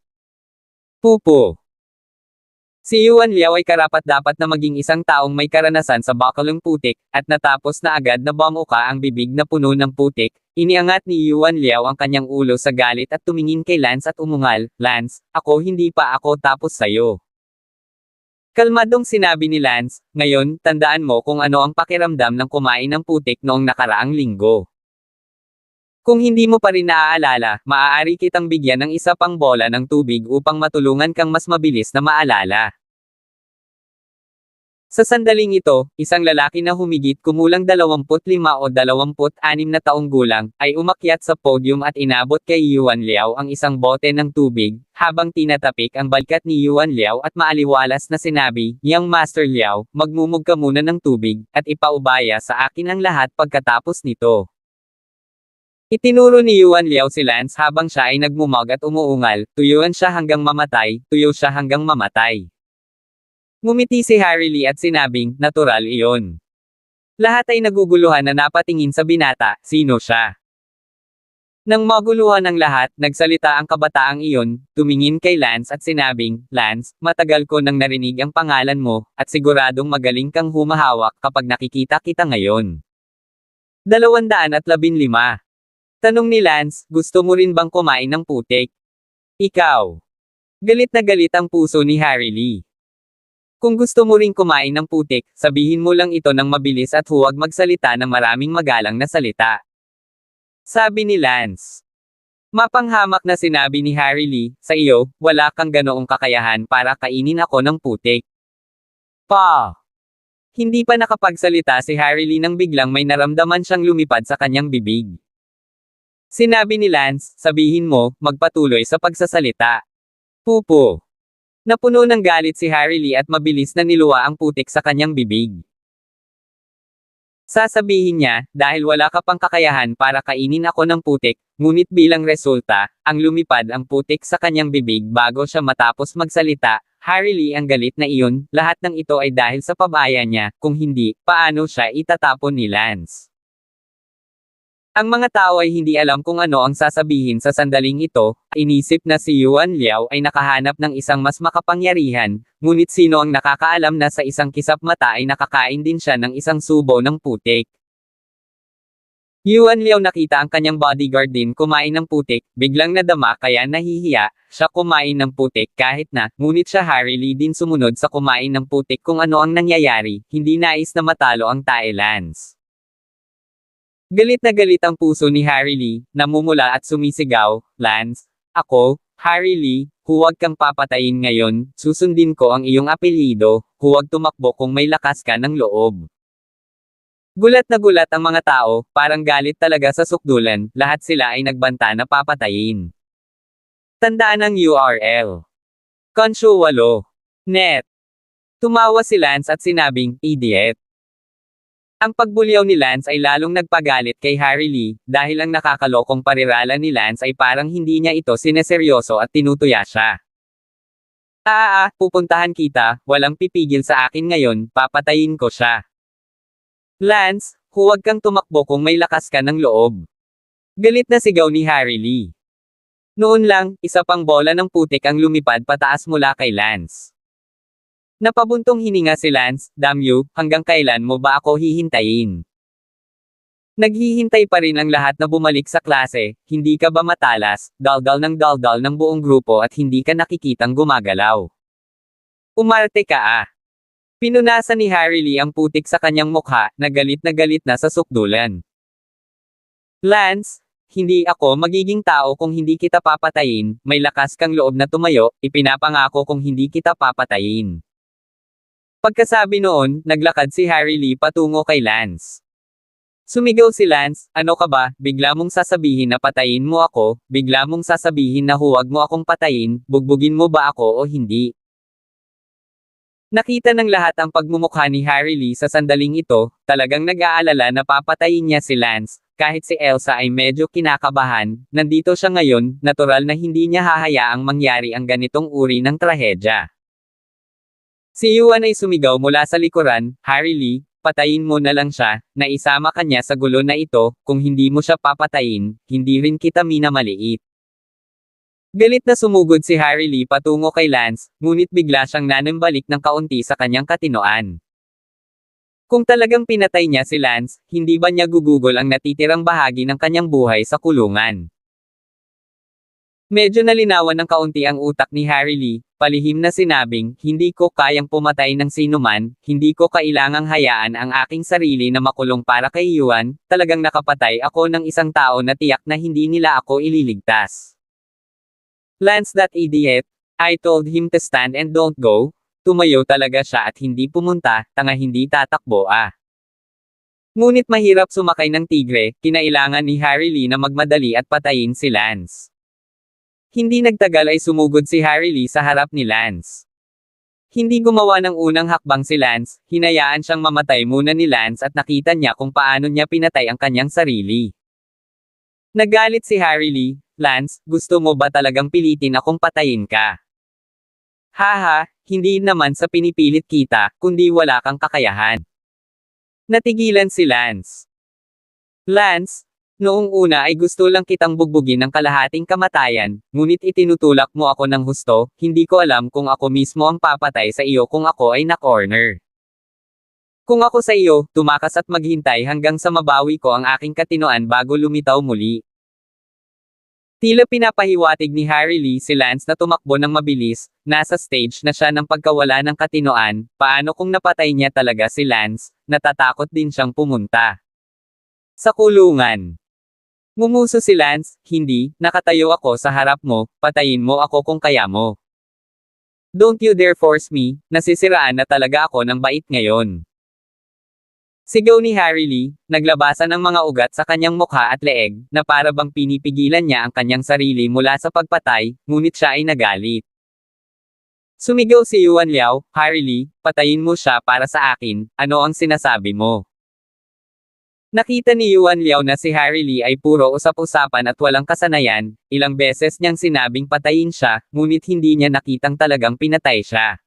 Pupo. Si Yuan Liao ay karapat-dapat na maging isang taong may karanasan sa buckling putik, at natapos na agad na bumuka ang bibig na puno ng putik, iniangat ni Yuan Liao ang kanyang ulo sa galit at tumingin kay Lance at umungal, Lance, hindi pa ako tapos sayo. Kalmadong sinabi ni Lance, ngayon, tandaan mo kung ano ang pakiramdam ng kumain ng putik noong nakaraang linggo. Kung hindi mo pa rin naaalala, maaari kitang bigyan ng isa pang bola ng tubig upang matulungan kang mas mabilis na maalala. Sa sandaling ito, isang lalaki na humigit kumulang 25 o 26 na taong gulang, ay umakyat sa podium at inabot kay Yuan Liao ang isang bote ng tubig, habang tinatapik ang balikat ni Yuan Liao at maaliwalas na sinabi, Young Master Liao, magmumog ka muna ng tubig, at ipaubaya sa akin ang lahat pagkatapos nito. Itinuro ni Yuan Liao si Lance habang siya ay nagmumog at umuungal, tuyuan siya hanggang mamatay, tuyo siya hanggang mamatay. Ngumiti si Harry Lee at sinabing, natural iyon. Lahat ay naguguluhan na napatingin sa binata, sino siya? Nang maguluhan ang lahat, nagsalita ang kabataang iyon, tumingin kay Lance at sinabing, Lance, matagal ko nang narinig ang pangalan mo, at siguradong magaling kang humahawak kapag nakikita kita ngayon. 215. Tanong ni Lance, gusto mo rin bang kumain ng putik? Ikaw. Galit na galit ang puso ni Harry Lee. Kung gusto mo ring kumain ng putik, sabihin mo lang ito ng mabilis at huwag magsalita ng maraming magalang na salita. Sabi ni Lance. Mapanghamak na sinabi ni Harry Lee, sa iyo, wala kang ganoong kakayahan para kainin ako ng putik. Pa! Hindi pa nakapagsalita si Harry Lee nang biglang may naramdaman siyang lumipad sa kanyang bibig. Sinabi ni Lance, sabihin mo, magpatuloy sa pagsasalita. Pupo. Napuno ng galit si Harry Lee at mabilis na niluwa ang putik sa kanyang bibig. Sasabihin niya, dahil wala ka pang kakayahan para kainin ako ng putik, ngunit bilang resulta, ang lumipad ang putik sa kanyang bibig bago siya matapos magsalita. Harry Lee ang galit na iyon, lahat ng ito ay dahil sa pabaya niya, kung hindi, paano siya itatapon ni Lance? Ang mga tao ay hindi alam kung ano ang sasabihin sa sandaling ito, inisip na si Yuan Liao ay nakahanap ng isang mas makapangyarihan, ngunit sino ang nakakaalam na sa isang kisap mata ay nakakain din siya ng isang subo ng putik. Yuan Liao nakita ang kanyang bodyguard din kumain ng putik, biglang nadama kaya nahihiya, siya kumain ng putik kahit na, ngunit siya Harry Lee din sumunod sa kumain ng putik kung ano ang nangyayari, hindi nais na matalo ang Lance. Galit na galit ang puso ni Harry Lee, namumula at sumisigaw, Lance, ako, Harry Lee, huwag kang papatayin ngayon, susundin ko ang iyong apelyido, huwag tumakbo kung may lakas ka ng loob. Gulat na gulat ang mga tao, parang galit talaga sa sukdulan, lahat sila ay nagbanta na papatayin. Tandaan ang URL. Konsyo 8. Net. Tumawa si Lance at sinabing, idiot. Ang pagbulyaw ni Lance ay lalong nagpagalit kay Harry Lee, dahil ang nakakalokong parirala ni Lance ay parang hindi niya ito sineseryoso at tinutuya siya. Pupuntahan kita, walang pipigil sa akin ngayon, papatayin ko siya. Lance, huwag kang tumakbo kung may lakas ka ng loob. Galit na sigaw ni Harry Lee. Noon lang, isa pang bola ng putik ang lumipad pataas mula kay Lance. Napabuntong hininga si Lance, damn you, hanggang kailan mo ba ako hihintayin? Naghihintay pa rin ang lahat na bumalik sa klase, hindi ka ba matalas, daldal ng buong grupo at hindi ka nakikitang gumagalaw. Umarte ka . Pinunasan ni Harry Lee ang putik sa kanyang mukha, na galit na sa sukdulan. Lance, hindi ako magiging tao kung hindi kita papatayin, may lakas kang loob na tumayo, ipinapangako kung hindi kita papatayin. Pagkasabi noon, naglakad si Harry Lee patungo kay Lance. Sumigaw si Lance, ano ka ba, bigla mong sasabihin na patayin mo ako, bigla mong sasabihin na huwag mo akong patayin, bugbugin mo ba ako o hindi? Nakita ng lahat ang pagmumukha ni Harry Lee sa sandaling ito, talagang nag-aalala na papatayin niya si Lance, kahit si Elsa ay medyo kinakabahan, nandito siya ngayon, natural na hindi niya hahayaang mangyari ang ganitong uri ng trahedya. Si Yuan ay sumigaw mula sa likuran, Harry Lee, patayin mo na lang siya, naisama ka niya sa gulo na ito, kung hindi mo siya papatayin, hindi rin kita minamaliit. Galit na sumugod si Harry Lee patungo kay Lance, ngunit bigla siyang nanambalik ng kaunti sa kanyang katinoan. Kung talagang pinatay niya si Lance, hindi ba niya gugugol ang natitirang bahagi ng kanyang buhay sa kulungan? Medyo nalinawan ng kaunti ang utak ni Harry Lee, palihim na sinabing, hindi ko kayang pumatay ng sinuman, hindi ko kailangang hayaan ang aking sarili na makulong para kay Yuan, talagang nakapatay ako ng isang tao na tiyak na hindi nila ako ililigtas. Lance, that idiot, I told him to stand and don't go, tumayo talaga siya at hindi pumunta, tanga hindi tatakbo . Ngunit mahirap sumakay ng tigre, kinailangan ni Harry Lee na magmadali at patayin si Lance. Hindi nagtagal ay sumugod si Harry Lee sa harap ni Lance. Hindi gumawa ng unang hakbang si Lance, hinayaan siyang mamatay muna ni Lance at nakita niya kung paano niya pinatay ang kanyang sarili. Nagalit si Harry Lee, Lance, gusto mo ba talagang pilitin akong patayin ka? Haha, hindi naman sa pinipilit kita, kundi wala kang kakayahan. Natigilan si Lance. Lance, Noong una ay gusto lang kitang bugbugin ng kalahating kamatayan, ngunit itinutulak mo ako ng husto, hindi ko alam kung ako mismo ang papatay sa iyo kung ako ay na-corner. Kung ako sa iyo, tumakas at maghintay hanggang sa mabawi ko ang aking katinoan bago lumitaw muli. Tila pinapahiwatig ni Harry Lee si Lance na tumakbo ng mabilis, nasa stage na siya ng pagkawala ng katinoan, paano kung napatay niya talaga si Lance, natatakot din siyang pumunta sa kulungan. Ngumuso si Lance, hindi, nakatayo ako sa harap mo, patayin mo ako kung kaya mo. Don't you dare force me, nasisiraan na talaga ako ng bait ngayon. Sigaw ni Harry Lee, naglabasan ng mga ugat sa kanyang mukha at leeg, na para bang pinipigilan niya ang kanyang sarili mula sa pagpatay, ngunit siya ay nagalit. Sumigaw si Yuan Liao, Harry Lee, patayin mo siya para sa akin, ano ang sinasabi mo? Nakita ni Yuan Liao na si Harry Lee ay puro usap-usapan at walang kasanayan, ilang beses niyang sinabing patayin siya, ngunit hindi niya nakitang talagang pinatay siya.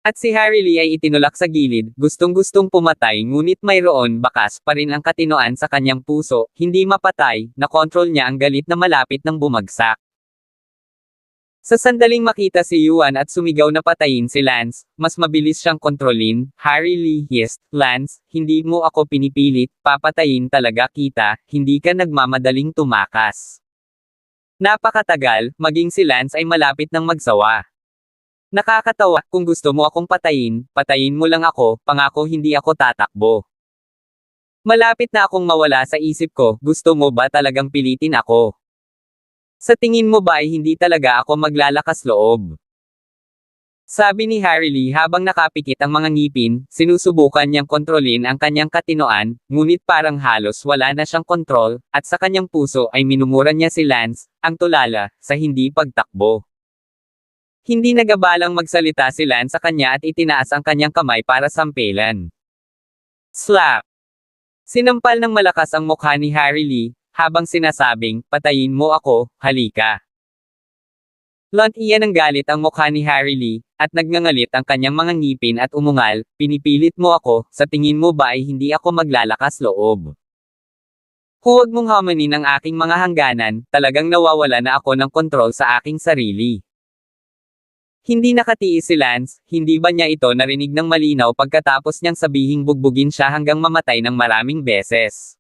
At si Harry Lee ay itinulak sa gilid, gustong-gustong pumatay ngunit mayroon bakas pa rin ang katinoan sa kanyang puso, hindi mapatay, nakontrol niya ang galit na malapit ng bumagsak. Sa sandaling makita si Yuan at sumigaw na patayin si Lance, mas mabilis siyang kontrolin, Harry Lee hissed, Lance, hindi mo ako pinipilit, papatayin talaga kita, hindi ka nagmamadaling tumakas. Napakatagal, maging si Lance ay malapit ng magsawa. Nakakatawa, kung gusto mo akong patayin, patayin mo lang ako, pangako hindi ako tatakbo. Malapit na akong mawala sa isip ko, gusto mo ba talagang pilitin ako? Sa tingin mo ba ay hindi talaga ako maglalakas loob? Sabi ni Harry Lee habang nakapikit ang mga ngipin, sinusubukan niyang kontrolin ang kanyang katinoan, ngunit parang halos wala na siyang kontrol, at sa kanyang puso ay minumura niya si Lance, ang tulala, sa hindi pagtakbo. Hindi nagabalang magsalita si Lance sa kanya at itinaas ang kanyang kamay para sampelan. Slap! Sinampal ng malakas ang mukha ni Harry Lee, habang sinasabing, patayin mo ako, halika. Lunt iyan ng galit ang mukha ni Harry Lee, at nagngangalit ang kanyang mga ngipin at umungal, pinipilit mo ako, sa tingin mo ba ay hindi ako maglalakas loob? Huwag mong hamanin ang aking mga hangganan, talagang nawawala na ako ng kontrol sa aking sarili. Hindi nakatiis si Lance, hindi ba niya ito narinig ng malinaw pagkatapos niyang sabihing bugbugin siya hanggang mamatay ng maraming beses?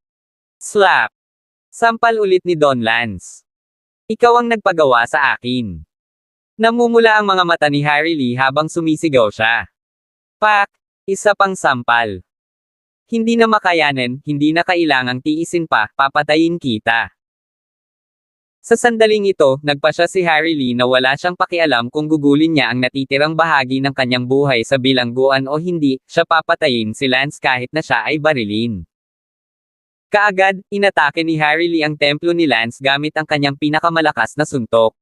Slap! Sampal ulit ni Don Lance. Ikaw ang nagpagawa sa akin. Namumula ang mga mata ni Harry Lee habang sumisigaw siya. Pak! Isa pang sampal. Hindi na makayanan, hindi na kailangang tiisin pa, papatayin kita. Sa sandaling ito, nagpasya si Harry Lee na wala siyang pakialam kung gugulin niya ang natitirang bahagi ng kanyang buhay sa bilangguan o hindi, siya papatayin si Lance kahit na siya ay barilin. Kaagad, inatake ni Harry Lee ang templo ni Lance gamit ang kanyang pinakamalakas na suntok.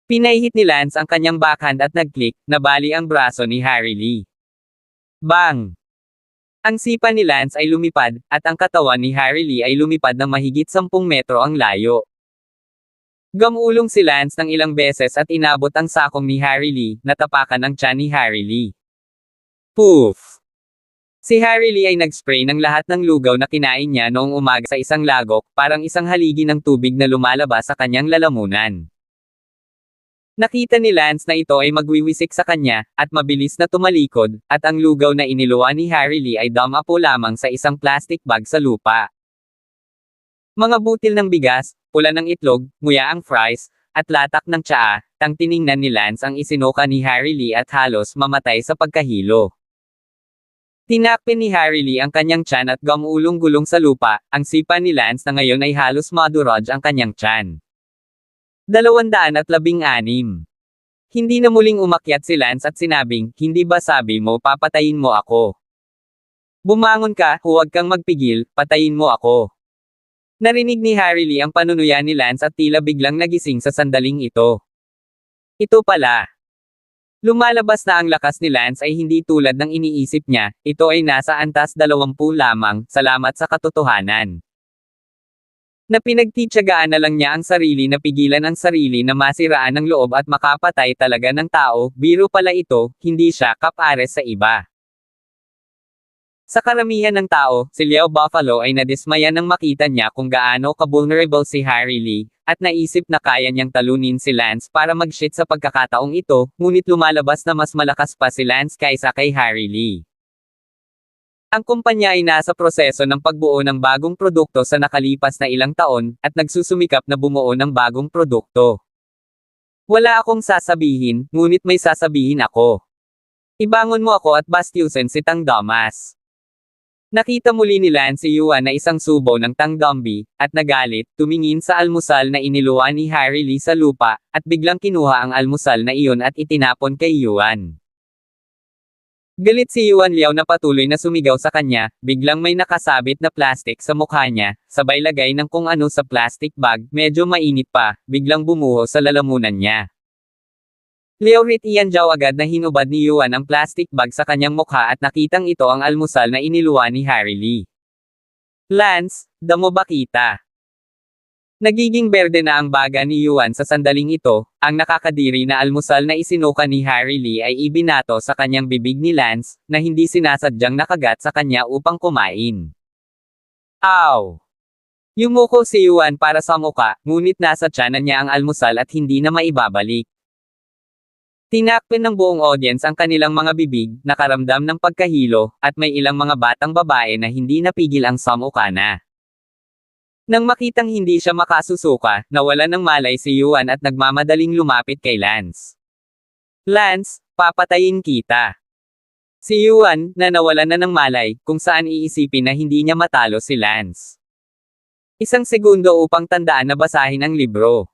Pinahit ni Lance ang kanyang backhand at nag-click, nabali ang braso ni Harry Lee. Bang! Ang sipa ni Lance ay lumipad, at ang katawan ni Harry Lee ay lumipad ng mahigit 10 metro ang layo. Gamulong si Lance ng ilang beses at inabot ang sakong ni Harry Lee, natapakan ang tiyan ni Harry Lee. Poof! Si Harry Lee ay nag-spray ng lahat ng lugaw na kinain niya noong umaga sa isang lagok, parang isang haligi ng tubig na lumalabas sa kanyang lalamunan. Nakita ni Lance na ito ay magwiwisik sa kanya, at mabilis na tumalikod, at ang lugaw na iniluwa ni Harry Lee ay dumapo lamang sa isang plastic bag sa lupa. Mga butil ng bigas, pula ng itlog, nguya ang fries, at latak ng tsaa, tang tiningnan ni Lance ang isinuka ni Harry Lee at halos mamatay sa pagkahilo. Tinakpin ni Harry Lee ang kanyang tiyan at gamulong-gulong sa lupa, ang sipa ni Lance na ngayon ay halos madurog ang kanyang tiyan. 216. Hindi na muling umakyat si Lance at sinabing, hindi ba sabi mo papatayin mo ako? Bumangon ka, huwag kang magpigil, patayin mo ako. Narinig ni Harry Lee ang panunuya ni Lance at tila biglang nagising sa sandaling ito. Ito pala. Lumalabas na ang lakas ni Lance ay hindi tulad ng iniisip niya, ito ay nasa antas 20 lamang, salamat sa katotohanan. Na pinagtitiyagaan na lang niya ang sarili na pigilan ang sarili na masiraan ng loob at makapatay talaga ng tao, biro pala ito, hindi siya kapares sa iba. Sa karamihan ng tao, si Leo Buffalo ay nadismaya nang makita niya kung gaano ka-vulnerable si Harry Lee, at naisip na kaya niyang talunin si Lance para mag-shit sa pagkakataong ito, ngunit lumalabas na mas malakas pa si Lance kaysa kay Harry Lee. Ang kumpanya ay nasa proseso ng pagbuo ng bagong produkto sa nakalipas na ilang taon, at nagsusumikap na bumuo ng bagong produkto. Wala akong sasabihin, ngunit may sasabihin ako. Ibangon mo ako at bastyusin si Tang Damas. Nakita muli ni Lance si Yuan na isang subo ng Tang Dumbi, at nagalit, tumingin sa almusal na iniluwa ni Harry Lee sa lupa, at biglang kinuha ang almusal na iyon at itinapon kay Yuan. Galit si Yuan Liao na patuloy na sumigaw sa kanya, biglang may nakasabit na plastic sa mukha niya, sabay lagay ng kung ano sa plastic bag, medyo mainit pa, biglang bumuho sa lalamunan niya. Leo Ritianjiao agad na hinubad ni Yuan ang plastic bag sa kanyang mukha at nakitang ito ang almusal na iniluwa ni Harry Lee. Lance, damo ba kita? Nagiging berde na ang baga ni Yuan sa sandaling ito, ang nakakadiri na almusal na isinuka ni Harry Lee ay ibinato sa kanyang bibig ni Lance, na hindi sinasadyang nakagat sa kanya upang kumain. Aw! Yumuko si Yuan para sa muka, ngunit nasa tiyanan niya ang almusal at hindi na maibabalik. Tinakpan ng buong audience ang kanilang mga bibig, nakaramdam ng pagkahilo, at may ilang mga batang babae na hindi napigil ang samuka na. Nang makitang hindi siya makasusuka, nawalan ng malay si Yuan at nagmamadaling lumapit kay Lance. Lance, papatayin kita. Si Yuan, na nawalan na ng malay, kung saan iisipin na hindi niya matalo si Lance. Isang segundo upang tandaan na basahin ang libro.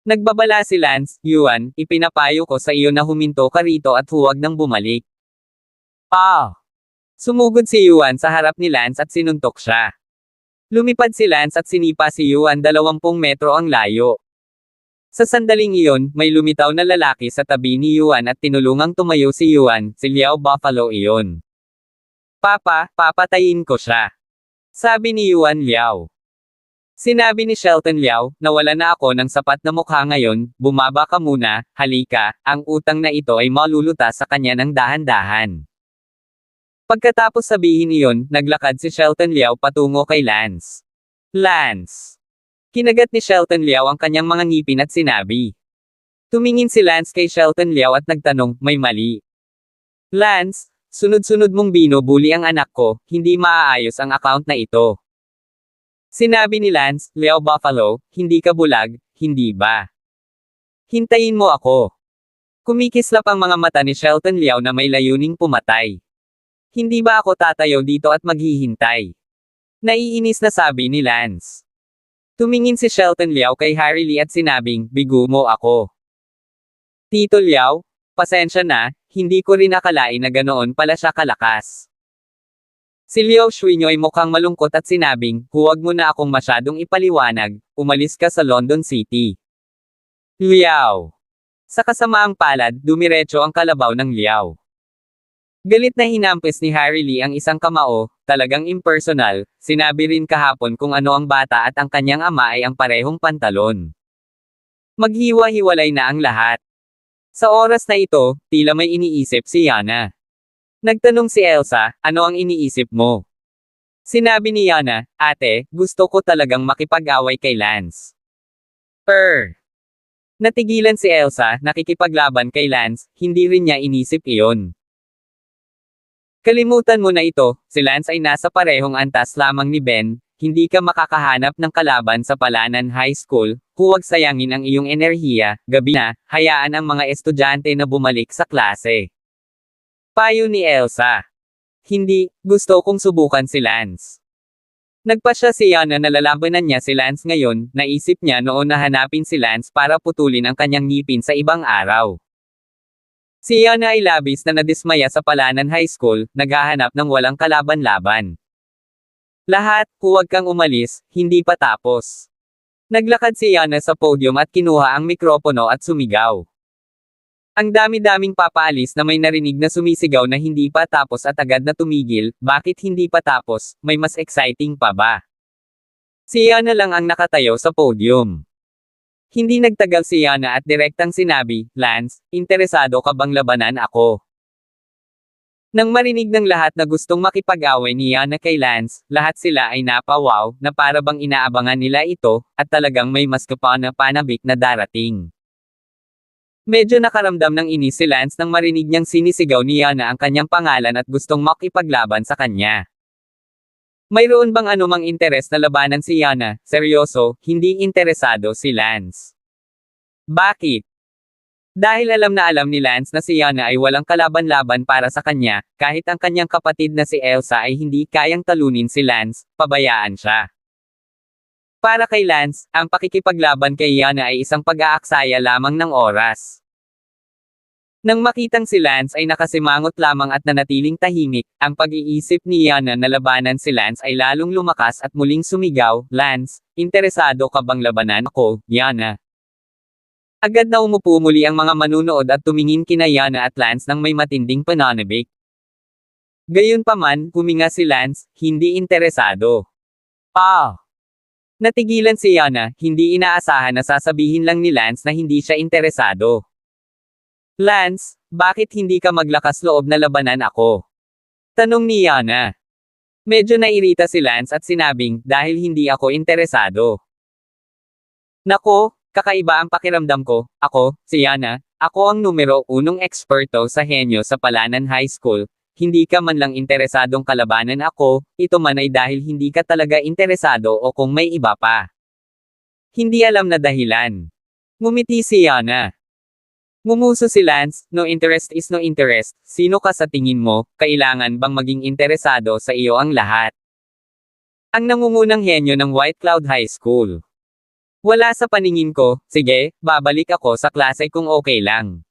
Nagbabala si Lance, Yuan, ipinapayo ko sa iyo na huminto ka rito at huwag nang bumalik. Sumugod si Yuan sa harap ni Lance at sinuntok siya. Lumipad si Lance at sinipa si Yuan 20 metro ang layo. Sa sandaling iyon, may lumitaw na lalaki sa tabi ni Yuan at tinulungang tumayo si Yuan, si Leo Buffalo iyon. Papa, papatayin ko siya. Sabi ni Yuan Liao. Sinabi ni Shelton Liao, nawala na ako ng sapat na mukha ngayon, bumaba ka muna, halika, ang utang na ito ay malulutas sa kanya ng dahan-dahan. Pagkatapos sabihin iyon, naglakad si Shelton Liao patungo kay Lance. Lance! Kinagat ni Shelton Liao ang kanyang mga ngipin at sinabi. Tumingin si Lance kay Shelton Liao at nagtanong, may mali. Lance, sunod-sunod mong binubuli ang anak ko, hindi maaayos ang account na ito. Sinabi ni Lance, Leo Buffalo, hindi ka bulag, hindi ba? Hintayin mo ako. Kumikislap ang mga mata ni Shelton Liao na may layuning pumatay. Hindi ba ako tatayo dito at maghihintay? Naiinis na sabi ni Lance. Tumingin si Shelton Liao kay Harry Lee at sinabing, bigo mo ako. Tito Liao, pasensya na, hindi ko rin akalain na ganoon pala siya kalakas. Si Liao Shuinyo ay mukhang malungkot at sinabing, huwag mo na akong masyadong ipaliwanag, umalis ka sa London City. Liao. Sa kasamaang palad, dumiretso ang kalabaw ng Liao. Galit na hinampis ni Harry Lee ang isang kamao, talagang impersonal, sinabi rin kahapon kung ano ang bata at ang kanyang ama ay ang parehong pantalon. Maghiwa-hiwalay na ang lahat. Sa oras na ito, tila may iniisip si Yana. Nagtanong si Elsa, ano ang iniisip mo? Sinabi ni Yana, ate, gusto ko talagang makipag-away kay Lance. Natigilan si Elsa, nakikipaglaban kay Lance, hindi rin niya inisip iyon. Kalimutan mo na ito, si Lance ay nasa parehong antas lamang ni Ben, hindi ka makakahanap ng kalaban sa Palanan High School, huwag sayangin ang iyong enerhiya, gabi na, hayaan ang mga estudyante na bumalik sa klase. Payo ni Elsa. Hindi, gusto kong subukan si Lance. Nagpa siya si Yana na lalabanan niya si Lance ngayon, naisip niya noon na hanapin si Lance para putulin ang kanyang ngipin sa ibang araw. Si Yana ay labis na nadismaya sa Palanan High School, naghahanap ng walang kalaban-laban. Lahat, huwag kang umalis, hindi pa tapos. Naglakad si Yana sa podium at kinuha ang mikropono at sumigaw. Ang dami-daming papaalis na may narinig na sumisigaw na hindi pa tapos at agad na tumigil, bakit hindi pa tapos, may mas exciting pa ba? Si Yana lang ang nakatayo sa podium. Hindi nagtagal si Yana at direktang sinabi, Lance, interesado ka bang labanan ako? Nang marinig ng lahat na gustong makipag-away ni Yana kay Lance, lahat sila ay napawaw, na para bang inaabangan nila ito, at talagang may mas kapana-panabik na darating. Medyo nakaramdam ng inis si Lance nang marinig niyang sinisigaw ni Yana ang kanyang pangalan at gustong makipaglaban sa kanya. Mayroon bang anumang interes na labanan si Yana? Seryoso, hindi interesado si Lance. Bakit? Dahil alam ni Lance na si Yana ay walang kalaban-laban para sa kanya, kahit ang kanyang kapatid na si Elsa ay hindi kayang talunin si Lance, pabayaan siya. Para kay Lance, ang pakikipaglaban kay Yana ay isang pag-aaksaya lamang ng oras. Nang makitang si Lance ay nakasimangot lamang at nanatiling tahimik, ang pag-iisip ni Yana na labanan si Lance ay lalong lumakas at muling sumigaw, "Lance, interesado ka bang labanan ako, Yana?" Agad na umupo muli ang mga manunood at tumingin kina Yana at Lance nang may matinding pananabik. Gayunpaman, huminga si Lance, hindi interesado. Natigilan si Yana, hindi inaasahan na sasabihin lang ni Lance na hindi siya interesado. "Lance, bakit hindi ka maglakas loob na labanan ako?" Tanong ni Yana. Medyo nairita si Lance at sinabing, "Dahil hindi ako interesado." Nako, kakaiba ang pakiramdam ko. Ako, si Yana, ako ang numero 1 eksperto sa henyo sa Palanan High School. Hindi ka man lang interesadong kalabanan ako, ito man ay dahil hindi ka talaga interesado o kung may iba pa. Hindi alam na dahilan. Ngumiti si Yana. Ngumuso si Lance, "No interest is no interest. Sino ka sa tingin mo? Kailangan bang maging interesado sa iyo ang lahat?" Ang nangungunang henyo ng White Cloud High School. Wala sa paningin ko, sige, babalik ako sa klase kung okay lang.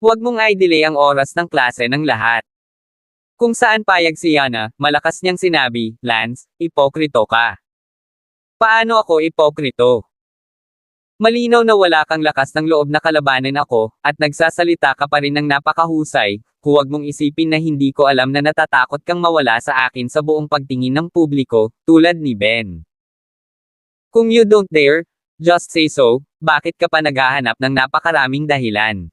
Huwag mong i-delay ang oras ng klase ng lahat. Kung saan payag si Yana, malakas niyang sinabi, "Lance, ipokrito ka." Paano ako ipokrito? Malinaw na wala kang lakas ng loob na kalabanin ako, at nagsasalita ka pa rin ng napakahusay, huwag mong isipin na hindi ko alam na natatakot kang mawala sa akin sa buong pagtingin ng publiko, tulad ni Ben. Kung you don't dare, just say so, bakit ka pa naghahanap ng napakaraming dahilan?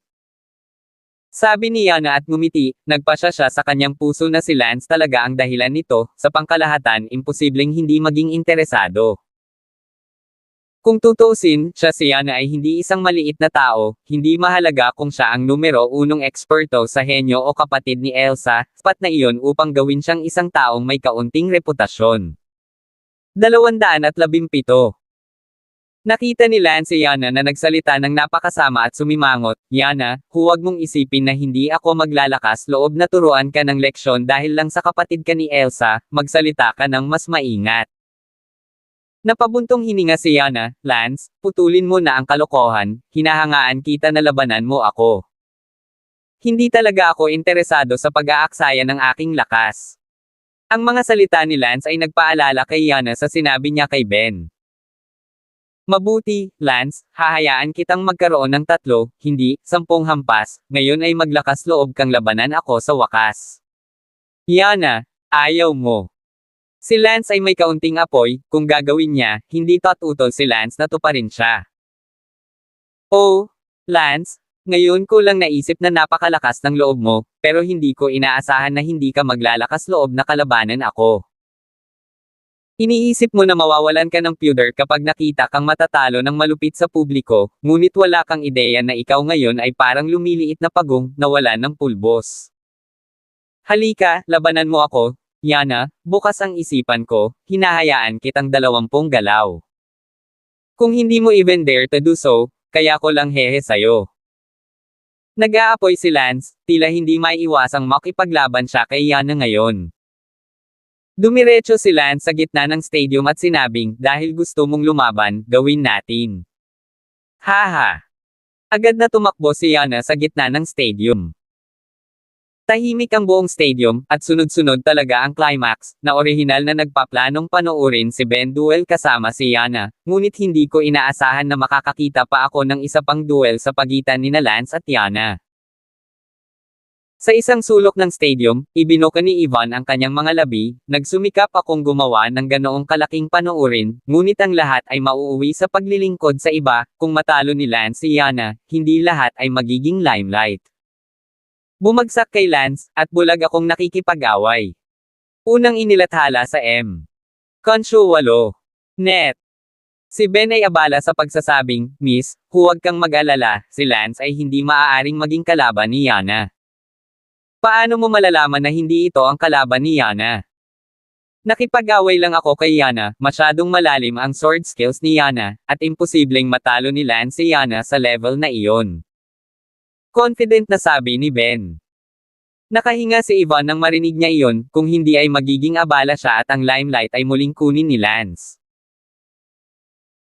Sabi ni Yana at ngumiti, nagpasya siya sa kanyang puso na si Lance talaga ang dahilan nito, sa pangkalahatan imposibleng hindi maging interesado. Kung tutuusin, siya si Yana ay hindi isang maliit na tao, hindi mahalaga kung siya ang numero 1 eksperto sa henyo o kapatid ni Elsa, sapat na iyon upang gawin siyang isang taong may kaunting reputasyon. 217. Nakita ni Lance si Yana na nagsalita ng napakasama at sumimangot, "Yana, huwag mong isipin na hindi ako maglalakas loob na turuan ka ng leksyon dahil lang sa kapatid ka ni Elsa, magsalita ka ng mas maingat." Napabuntong hininga si Yana, "Lance, putulin mo na ang kalokohan, hinahangaan kita na labanan mo ako. Hindi talaga ako interesado sa pag-aaksaya ng aking lakas." Ang mga salita ni Lance ay nagpaalala kay Yana sa sinabi niya kay Ben. "Mabuti, Lance, hahayaan kitang magkaroon ng 3, hindi 10 hampas, ngayon ay maglakas loob kang labanan ako sa wakas." Yana, ayaw mo. Si Lance ay may kaunting apoy, kung gagawin niya, hindi tatutol si Lance na tuparin siya. "Oh, Lance, ngayon ko lang naisip na napakalakas ng loob mo, pero hindi ko inaasahan na hindi ka maglalakas loob na kalabanan ako. Iniisip mo na mawawalan ka ng pudor kapag nakita kang matatalo ng malupit sa publiko, ngunit wala kang ideya na ikaw ngayon ay parang lumiliit na pagong, na wala ng pulbos. Halika, labanan mo ako, Yana, bukas ang isipan ko, hinahayaan kitang 20 galaw. Kung hindi mo even dare to do so, kaya ko lang hehe sayo." Nag-aapoy si Lance, tila hindi maiiwasang makipaglaban siya kay Yana ngayon. Dumiretso si Lance sa gitna ng stadium at sinabing, "Dahil gusto mong lumaban, gawin natin." Haha! Agad na tumakbo si Yana sa gitna ng stadium. Tahimik ang buong stadium, at sunod-sunod talaga ang climax, na orihinal na nagpaplanong panoorin si Ben duel kasama si Yana, ngunit hindi ko inaasahan na makakakita pa ako ng isa pang duel sa pagitan nina Lance at Yana. Sa isang sulok ng stadium, ibinuka ni Ivan ang kanyang mga labi, nagsumikap akong gumawa ng ganoong kalaking panoorin, ngunit ang lahat ay mauuwi sa paglilingkod sa iba, kung matalo ni Lance si Yana, hindi lahat ay magiging limelight. Bumagsak kay Lance, at bulag akong nakikipag-away. Unang inilathala sa M. Konsyo 8. Net. Si Ben ay abala sa pagsasabing, Miss, huwag kang mag-alala, si Lance ay hindi maaaring maging kalaban ni Yana. Paano mo malalaman na hindi ito ang kalaban ni Yana? Nakipag-away lang ako kay Yana, masyadong malalim ang sword skills ni Yana, at imposibleng matalo ni Lance si Yana sa level na iyon. Confident na sabi ni Ben. Nakahinga si Yvonne nang marinig niya iyon, kung hindi ay magiging abala siya at ang limelight ay muling kunin ni Lance.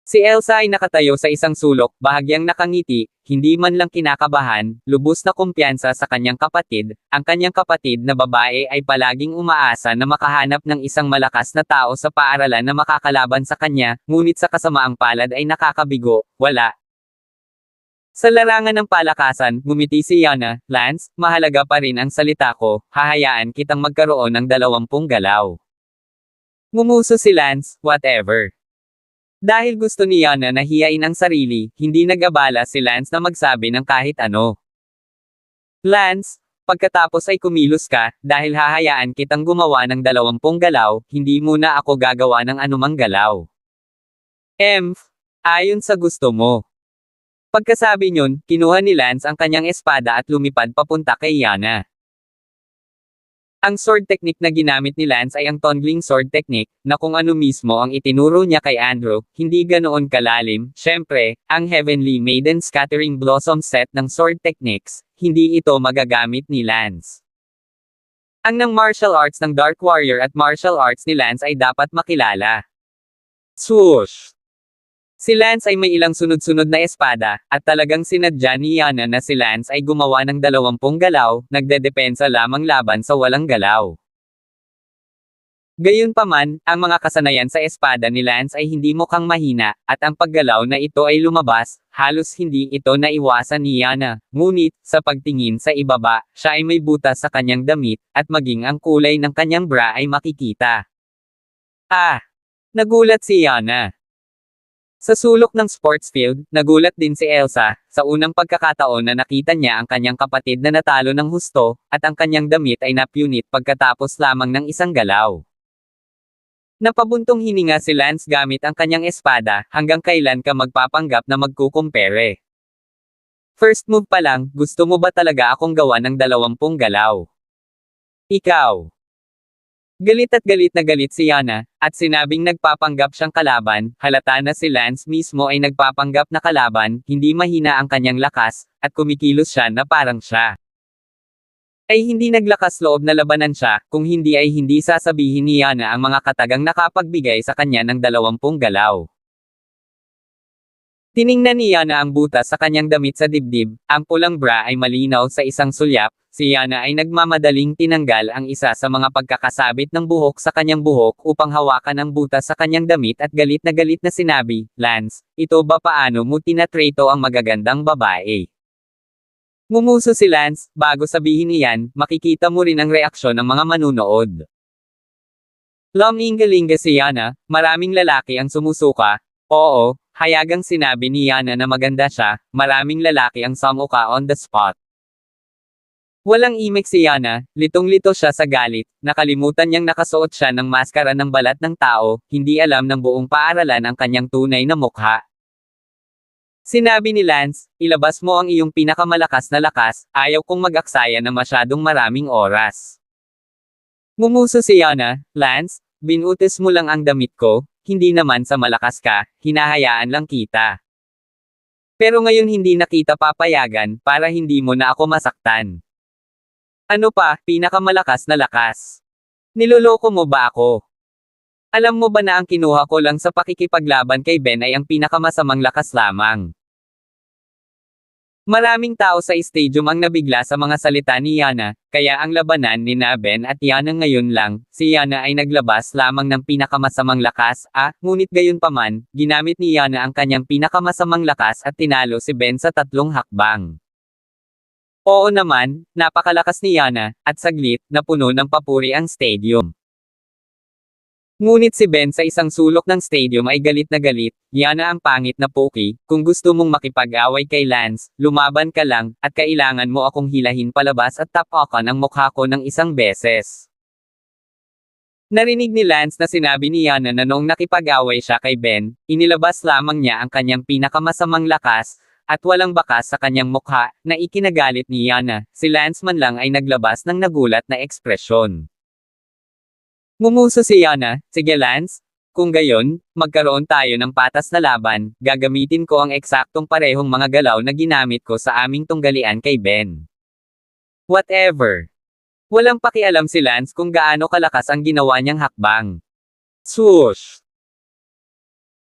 Si Elsa ay nakatayo sa isang sulok, bahagyang nakangiti, hindi man lang kinakabahan, lubos na kumpiyansa sa kanyang kapatid. Ang kanyang kapatid na babae ay palaging umaasa na makahanap ng isang malakas na tao sa paaralan na makakalaban sa kanya, ngunit sa kasamaang palad ay nakakabigo, wala. Sa larangan ng palakasan, ngumiti si Yana, Lance, mahalaga pa rin ang salita ko, hahayaan kitang magkaroon ng 20 galaw. Ngumuso si Lance, whatever. Dahil gusto ni Yana na hiyain ang sarili, hindi nag-abala si Lance na magsabi ng kahit ano. Lance, pagkatapos ay kumilos ka, dahil hahayaan kitang gumawa ng 20 galaw, hindi muna ako gagawa ng anumang galaw. Ayon sa gusto mo. Pagkasabi niyon, kinuha ni Lance ang kanyang espada at lumipad papunta kay Yana. Ang sword technique na ginamit ni Lance ay ang Tongling Sword Technique, na kung ano mismo ang itinuro niya kay Andrew, hindi ganoon kalalim. Syempre, ang Heavenly Maiden Scattering Blossom set ng sword techniques, hindi ito magagamit ni Lance. Ang ng martial arts ng Dark Warrior at martial arts ni Lance ay dapat makilala. Swoosh! Si Lance ay may ilang sunod-sunod na espada, at talagang sinadya ni Yana na si Lance ay gumawa ng 20 galaw, nagdedepensa lamang laban sa walang galaw. Gayunpaman, ang mga kasanayan sa espada ni Lance ay hindi mukhang mahina, at ang paggalaw na ito ay lumabas, halos hindi ito naiwasan ni Yana. Ngunit, sa pagtingin sa ibaba, siya ay may butas sa kanyang damit, at maging ang kulay ng kanyang bra ay makikita. Nagulat si Yana. Sa sulok ng sports field, nagulat din si Elsa, sa unang pagkakataon na nakita niya ang kanyang kapatid na natalo ng husto, at ang kanyang damit ay napunit pagkatapos lamang ng isang galaw. Napabuntong hininga si Lance gamit ang kanyang espada, hanggang kailan ka magpapanggap na magkukumpere. First move pa lang, gusto mo ba talaga akong gawa ng 20 galaw? Ikaw. Galit na galit si Yana, at sinabing nagpapanggap siyang kalaban, halata na si Lance mismo ay nagpapanggap na kalaban, hindi mahina ang kanyang lakas, at kumikilos siya na parang siya. Ay hindi naglakas loob na labanan siya, kung hindi ay hindi sasabihin ni Yana ang mga katagang nakapagbigay sa kanya ng 20 galaw. Tiningnan ni Yana ang butas sa kanyang damit sa dibdib, ang pulang bra ay malinaw sa isang sulyap. Si Yana ay nagmamadaling tinanggal ang isa sa mga pagkakasabit ng buhok sa kanyang buhok upang hawakan ang butas sa kanyang damit at galit na sinabi, Lance, ito ba paano mo tinatrato ang magagandang babae? Ngumuso si Lance, bago sabihin niyan, makikita mo rin ang reaksyon ng mga manunood. Lumingalinga si Yana, maraming lalaki ang sumusuka. Oo, hayagang sinabi ni Yana na maganda siya, maraming lalaki ang sumuka on the spot. Walang imik si Yana, litong-lito siya sa galit, nakalimutan niyang nakasuot siya ng maskara ng balat ng tao, hindi alam ng buong paaralan ang kanyang tunay na mukha. Sinabi ni Lance, ilabas mo ang iyong pinakamalakas na lakas, ayaw kong mag-aksaya na masyadong maraming oras. Ngumuso si Yana, Lance, binutis mo lang ang damit ko, hindi naman sa malakas ka, hinahayaan lang kita. Pero ngayon hindi na kita papayagan, para hindi mo na ako masaktan. Ano pa, pinakamalakas na lakas? Niloloko mo ba ako? Alam mo ba na ang kinuha ko lang sa pakikipaglaban kay Ben ay ang pinakamasamang lakas lamang? Maraming tao sa stadium ang nabigla sa mga salita ni Yana, kaya ang labanan ni Ben at Yana ngayon lang, si Yana ay naglabas lamang ng pinakamasamang lakas, ngunit gayunpaman, ginamit ni Yana ang kanyang pinakamasamang lakas at tinalo si Ben sa 3 hakbang. Oo naman, napakalakas ni Yana, at saglit, napuno ng papuri ang stadium. Ngunit si Ben sa isang sulok ng stadium ay galit na galit, "Yana ang pangit na Poki, kung gusto mong makipag-away kay Lance, lumaban ka lang, at kailangan mo akong hilahin palabas at tapakan ang mukha ko ng isang beses." Narinig ni Lance na sinabi ni Yana na noong nakipag-away siya kay Ben, inilabas lamang niya ang kanyang pinakamasamang lakas, at walang bakas sa kanyang mukha, na ikinagalit ni Yana. Si Lance man lang ay naglabas ng nagulat na ekspresyon. Ngumuso si Yana, "Sige Lance, kung gayon, magkaroon tayo ng patas na laban, gagamitin ko ang eksaktong parehong mga galaw na ginamit ko sa aming tunggalian kay Ben." Whatever. Walang pakialam si Lance kung gaano kalakas ang ginawa niyang hakbang. Swoosh!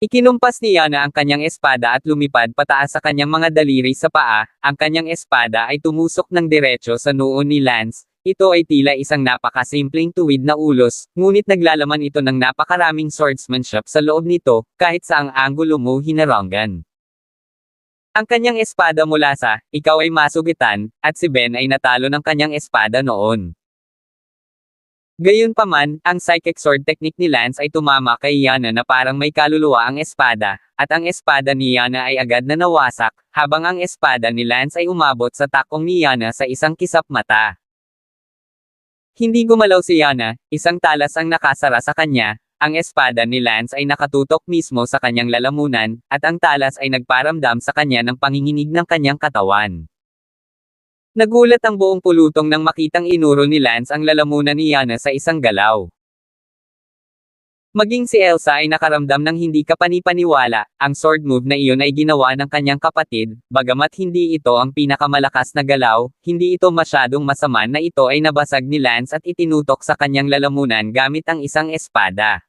Ikinumpas ni Yana ang kanyang espada at lumipad pataas sa kanyang mga daliri sa paa, ang kanyang espada ay tumusok ng diretso sa noo ni Lance. Ito ay tila isang napakasimpleng tuwid na ulos, ngunit naglalaman ito ng napakaraming swordsmanship sa loob nito, kahit saang anggulo mo hinarangan. Ang kanyang espada mula sa, "Ikaw ay masugitan," at si Ben ay natalo ng kanyang espada noon. Gayunpaman, ang psychic sword technique ni Lance ay tumama kay Yana na parang may kaluluwa ang espada, at ang espada ni Yana ay agad na nawasak, habang ang espada ni Lance ay umabot sa takong ni Yana sa isang kisap mata. Hindi gumalaw si Yana, isang talas ang nakasara sa kanya, ang espada ni Lance ay nakatutok mismo sa kanyang lalamunan, at ang talas ay nagparamdam sa kanya ng panginginig ng kanyang katawan. Nagulat ang buong pulutong nang makitang inuro ni Lance ang lalamunan ni Yana sa isang galaw. Maging si Elsa ay nakaramdam ng hindi kapani-paniwala, ang sword move na iyon ay ginawa ng kanyang kapatid, bagamat hindi ito ang pinakamalakas na galaw, hindi ito masyadong masama na ito ay nabasag ni Lance at itinutok sa kanyang lalamunan gamit ang isang espada.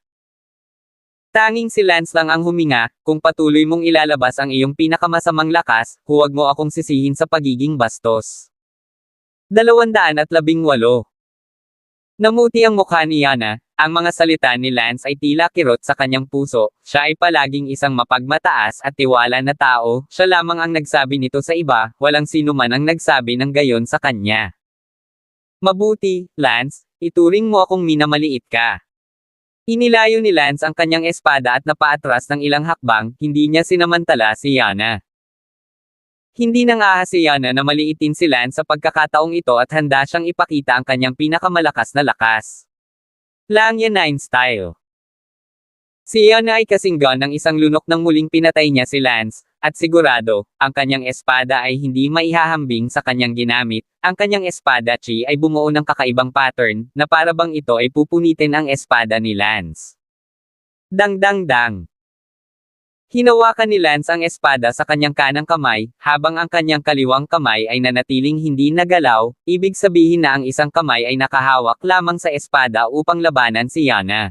Tanging si Lance lang ang huminga, "Kung patuloy mong ilalabas ang iyong pinakamasamang lakas, huwag mo akong sisihin sa pagiging bastos." 218. Namuti ang mukha ni Yana, ang mga salita ni Lance ay tila kirot sa kanyang puso, siya ay palaging isang mapagmataas at tiwala na tao, siya lamang ang nagsabi nito sa iba, walang sino man ang nagsabi ng gayon sa kanya. "Mabuti, Lance, ituring mo akong minamaliit ka." Inilayo ni Lance ang kanyang espada at napaatras ng ilang hakbang, hindi niya sinamantala si Yana. Hindi nang-ahas si Yana na maliitin si Lance sa pagkakataong ito at handa siyang ipakita ang kanyang pinakamalakas na lakas. Langya 9 style. Si Yana ay kasinggan ng isang lunok nang muling pinatay niya si Lance, at sigurado, ang kanyang espada ay hindi maihahambing sa kanyang ginamit, ang kanyang espada chi ay bumuo ng kakaibang pattern, na para bang ito ay pupunitin ang espada ni Lance. Dang dang dang. Hinawakan ni Lance ang espada sa kanyang kanang kamay, habang ang kanyang kaliwang kamay ay nanatiling hindi nagalaw, ibig sabihin na ang isang kamay ay nakahawak lamang sa espada upang labanan si Yana.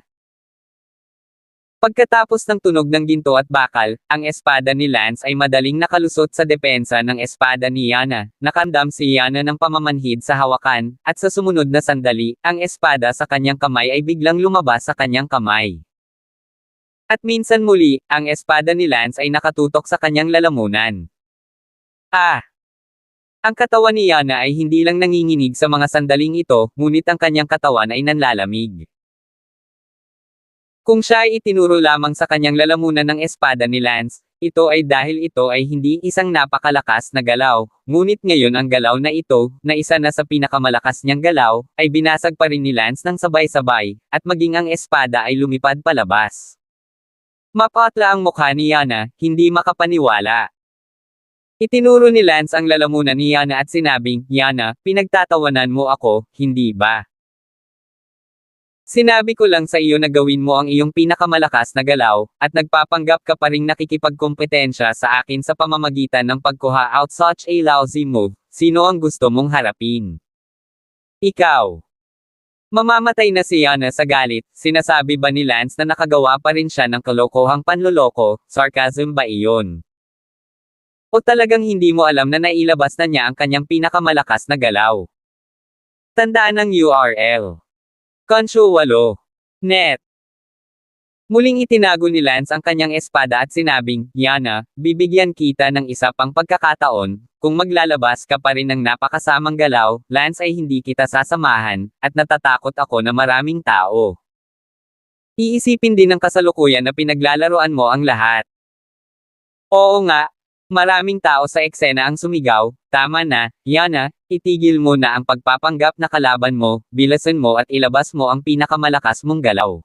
Pagkatapos ng tunog ng ginto at bakal, ang espada ni Lance ay madaling nakalusot sa depensa ng espada ni Yana. Nakandam si Yana ng pamamanhid sa hawakan, at sa sumunod na sandali, ang espada sa kanyang kamay ay biglang lumabas sa kanyang kamay. At minsan muli, ang espada ni Lance ay nakatutok sa kanyang lalamunan. Ah! Ang katawan ni Yana ay hindi lang nanginginig sa mga sandaling ito, ngunit ang kanyang katawan ay nanlalamig. Kung siya ay itinuro lamang sa kanyang lalamunan ng espada ni Lance, ito ay dahil ito ay hindi isang napakalakas na galaw, ngunit ngayon ang galaw na ito, na isa na sa pinakamalakas niyang galaw, ay binasag pa rin ni Lance ng sabay-sabay, at maging ang espada ay lumipad palabas. Mapatla ang mukha ni Yana, hindi makapaniwala. Itinuro ni Lance ang lalamunan ni Yana at sinabing, "Yana, pinagtatawanan mo ako, hindi ba? Sinabi ko lang sa iyo na gawin mo ang iyong pinakamalakas na galaw, at nagpapanggap ka pa ring nakikipagkompetensya sa akin sa pamamagitan ng pagkuha out such a lousy move, sino ang gusto mong harapin? Ikaw." Mamamatay na si Yana sa galit, sinasabi ba ni Lance na nakagawa pa rin siya ng kalokohang panloloko, sarcasm ba iyon? O talagang hindi mo alam na nailabas na niya ang kanyang pinakamalakas na galaw? Tandaan ang URL. Konsyo 8. Net. Muling itinago ni Lance ang kanyang espada at sinabing, "Yana, bibigyan kita ng isa pang pagkakataon, kung maglalabas ka pa rin ng napakasamang galaw, Lance ay hindi kita sasamahan, at natatakot ako na maraming tao." Iisipin din ng kasalukuyan na pinaglalaroan mo ang lahat. Oo nga, maraming tao sa eksena ang sumigaw, tama na, Yana, itigil mo na ang pagpapanggap na kalaban mo, bilasan mo at ilabas mo ang pinakamalakas mong galaw.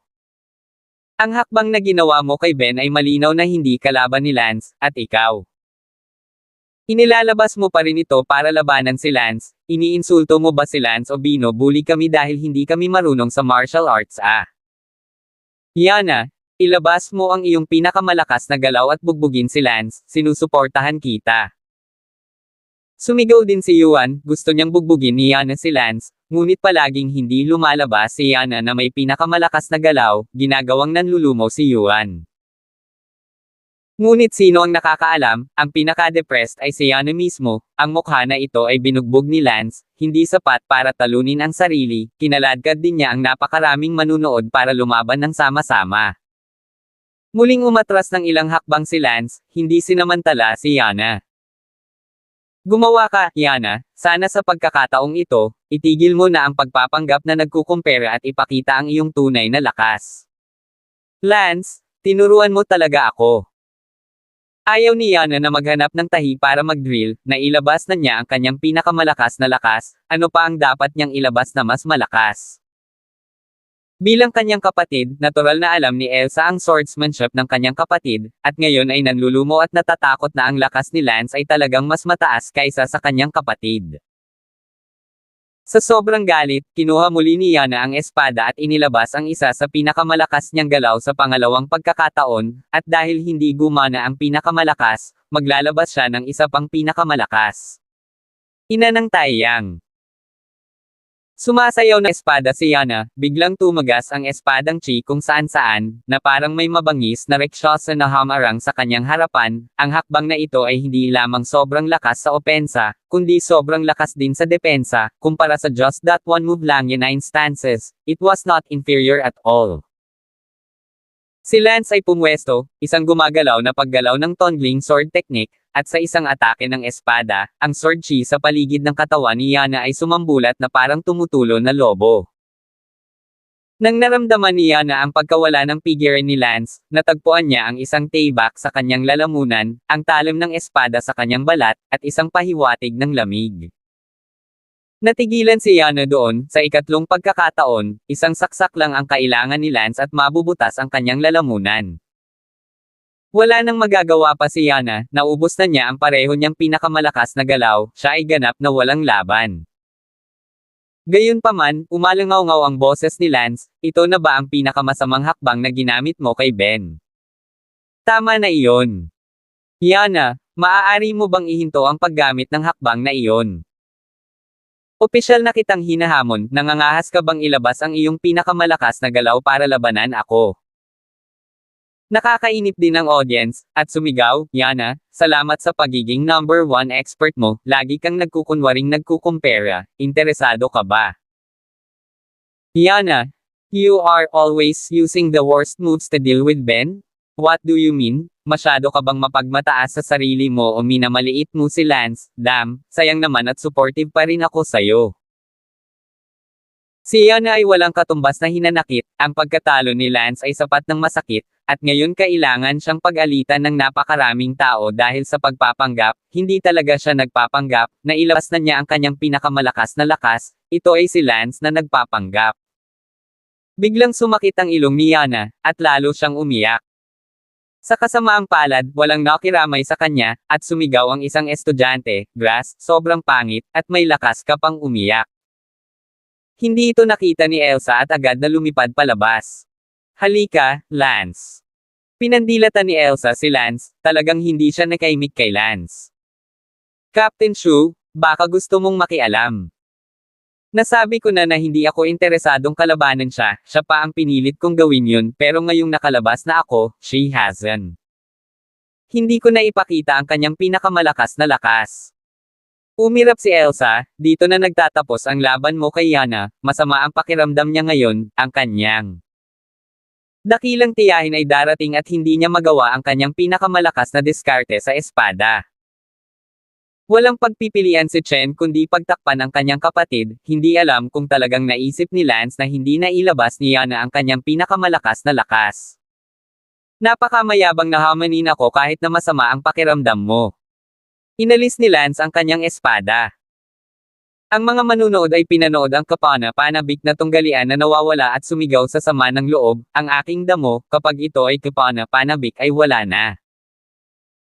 Ang hakbang na ginawa mo kay Ben ay malinaw na hindi kalaban ni Lance, at ikaw. Inilalabas mo pa rin ito para labanan si Lance, iniinsulto mo ba si Lance o binubuli kami dahil hindi kami marunong sa martial arts Yana, ilabas mo ang iyong pinakamalakas na galaw at bugbugin si Lance, sinusuportahan kita. Sumigaw din si Yuan, gusto niyang bugbugin ni Yana si Lance, ngunit palaging hindi lumalabas si Yana na may pinakamalakas na galaw, ginagawang nanlulumo si Yuan. Ngunit sino ang nakakaalam, ang pinaka-depressed ay si Yana mismo, ang mukha na ito ay binugbog ni Lance, hindi sapat para talunin ang sarili, kinaladkad din niya ang napakaraming manunood para lumaban ng sama-sama. Muling umatras ng ilang hakbang si Lance, hindi sinamantala si Yana. Gumawa ka, Yana, sana sa pagkakataong ito, itigil mo na ang pagpapanggap na nagkukumpara at ipakita ang iyong tunay na lakas. Lance, tinuruan mo talaga ako. Ayaw ni Yana na maghanap ng tahi para mag-drill, na ilabas na niya ang kanyang pinakamalakas na lakas, ano pa ang dapat niyang ilabas na mas malakas. Bilang kanyang kapatid, natural na alam ni Elsa ang swordsmanship ng kanyang kapatid, at ngayon ay nanlulumo at natatakot na ang lakas ni Lance ay talagang mas mataas kaysa sa kanyang kapatid. Sa sobrang galit, kinuha muli ni Yana ang espada at inilabas ang isa sa pinakamalakas niyang galaw sa pangalawang pagkakataon, at dahil hindi gumana ang pinakamalakas, maglalabas siya ng isa pang pinakamalakas. Ina ng Taiyang. Sumasayaw na espada si Yana, biglang tumagas ang espadang Chi kung saan-saan, na parang may mabangis na reksyosa na hamarang sa kanyang harapan, ang hakbang na ito ay hindi lamang sobrang lakas sa opensa, kundi sobrang lakas din sa depensa, kumpara sa just that one move lang yung 9 stances, it was not inferior at all. Si Lance ay pumwesto, isang gumagalaw na paggalaw ng tongling sword technique, at sa isang atake ng espada, ang sword chi sa paligid ng katawan ni Yana ay sumambulat na parang tumutulo na lobo. Nang naramdaman ni Yana ang pagkawala ng figure ni Lance, natagpuan niya ang isang tayback sa kanyang lalamunan, ang talim ng espada sa kanyang balat, at isang pahiwatig ng lamig. Natigilan si Yana doon, sa ikatlong pagkakataon, isang saksak lang ang kailangan ni Lance at mabubutas ang kanyang lalamunan. Wala nang magagawa pa si Yana, naubos na niya ang pareho niyang pinakamalakas na galaw, siya ay ganap na walang laban. Gayunpaman, umalangaw-ngaw ang boses ni Lance, ito na ba ang pinakamasamang hakbang na ginamit mo kay Ben? Tama na iyon. Yana, maaari mo bang ihinto ang paggamit ng hakbang na iyon? Opisyal na kitang hinahamon, nangangahas ka bang ilabas ang iyong pinakamalakas na galaw para labanan ako? Nakakainip din ang audience, at sumigaw, Yana, salamat sa pagiging number 1 expert mo, lagi kang nagkukunwaring nagkukumpara, interesado ka ba? Yana, you are always using the worst moves to deal with Ben? What do you mean? Masyado ka bang mapagmataas sa sarili mo o minamaliit mo si Lance? Damn, sayang naman at supportive pa rin ako sa'yo. Si Yana ay walang katumbas na hinanakit, ang pagkatalo ni Lance ay sapat ng masakit, at ngayon kailangan siyang pag-alitan ng napakaraming tao dahil sa pagpapanggap, hindi talaga siya nagpapanggap, nailabas na niya ang kanyang pinakamalakas na lakas, ito ay si Lance na nagpapanggap. Biglang sumakit ang ilong ni Yana, at lalo siyang umiyak. Sa kasamaang palad, walang nakiramay sa kanya, at sumigaw ang isang estudyante, Grass, sobrang pangit, at may lakas ka pang umiyak. Hindi ito nakita ni Elsa at agad na lumipad palabas. Halika, Lance. Pinandilatan ni Elsa si Lance, talagang hindi siya nakaimik kay Lance. Captain Shu, baka gusto mong makialam. Nasabi ko na hindi ako interesadong kalabanan siya, siya pa ang pinilit kong gawin yun, pero ngayong nakalabas na ako, she hasn't. Hindi ko na ipakita ang kanyang pinakamalakas na lakas. Umirap si Elsa, dito na nagtatapos ang laban mo kay Yana, masama ang pakiramdam niya ngayon, ang kanyang dakilang tiyahin ay darating at hindi niya magawa ang kanyang pinakamalakas na diskarte sa espada. Walang pagpipilian si Chen kundi pagtakpan ang kanyang kapatid, hindi alam kung talagang naisip ni Lance na hindi na ilabas ni Yana ang kanyang pinakamalakas na lakas. Napakamayabang na hamanin ako kahit na masama ang pakiramdam mo. Inalis ni Lance ang kanyang espada. Ang mga manunood ay pinanood ang kapana-panabik na tunggalian na nawawala at sumigaw sa sama ng loob, ang aking damo, kapag ito ay kapana-panabik ay wala na.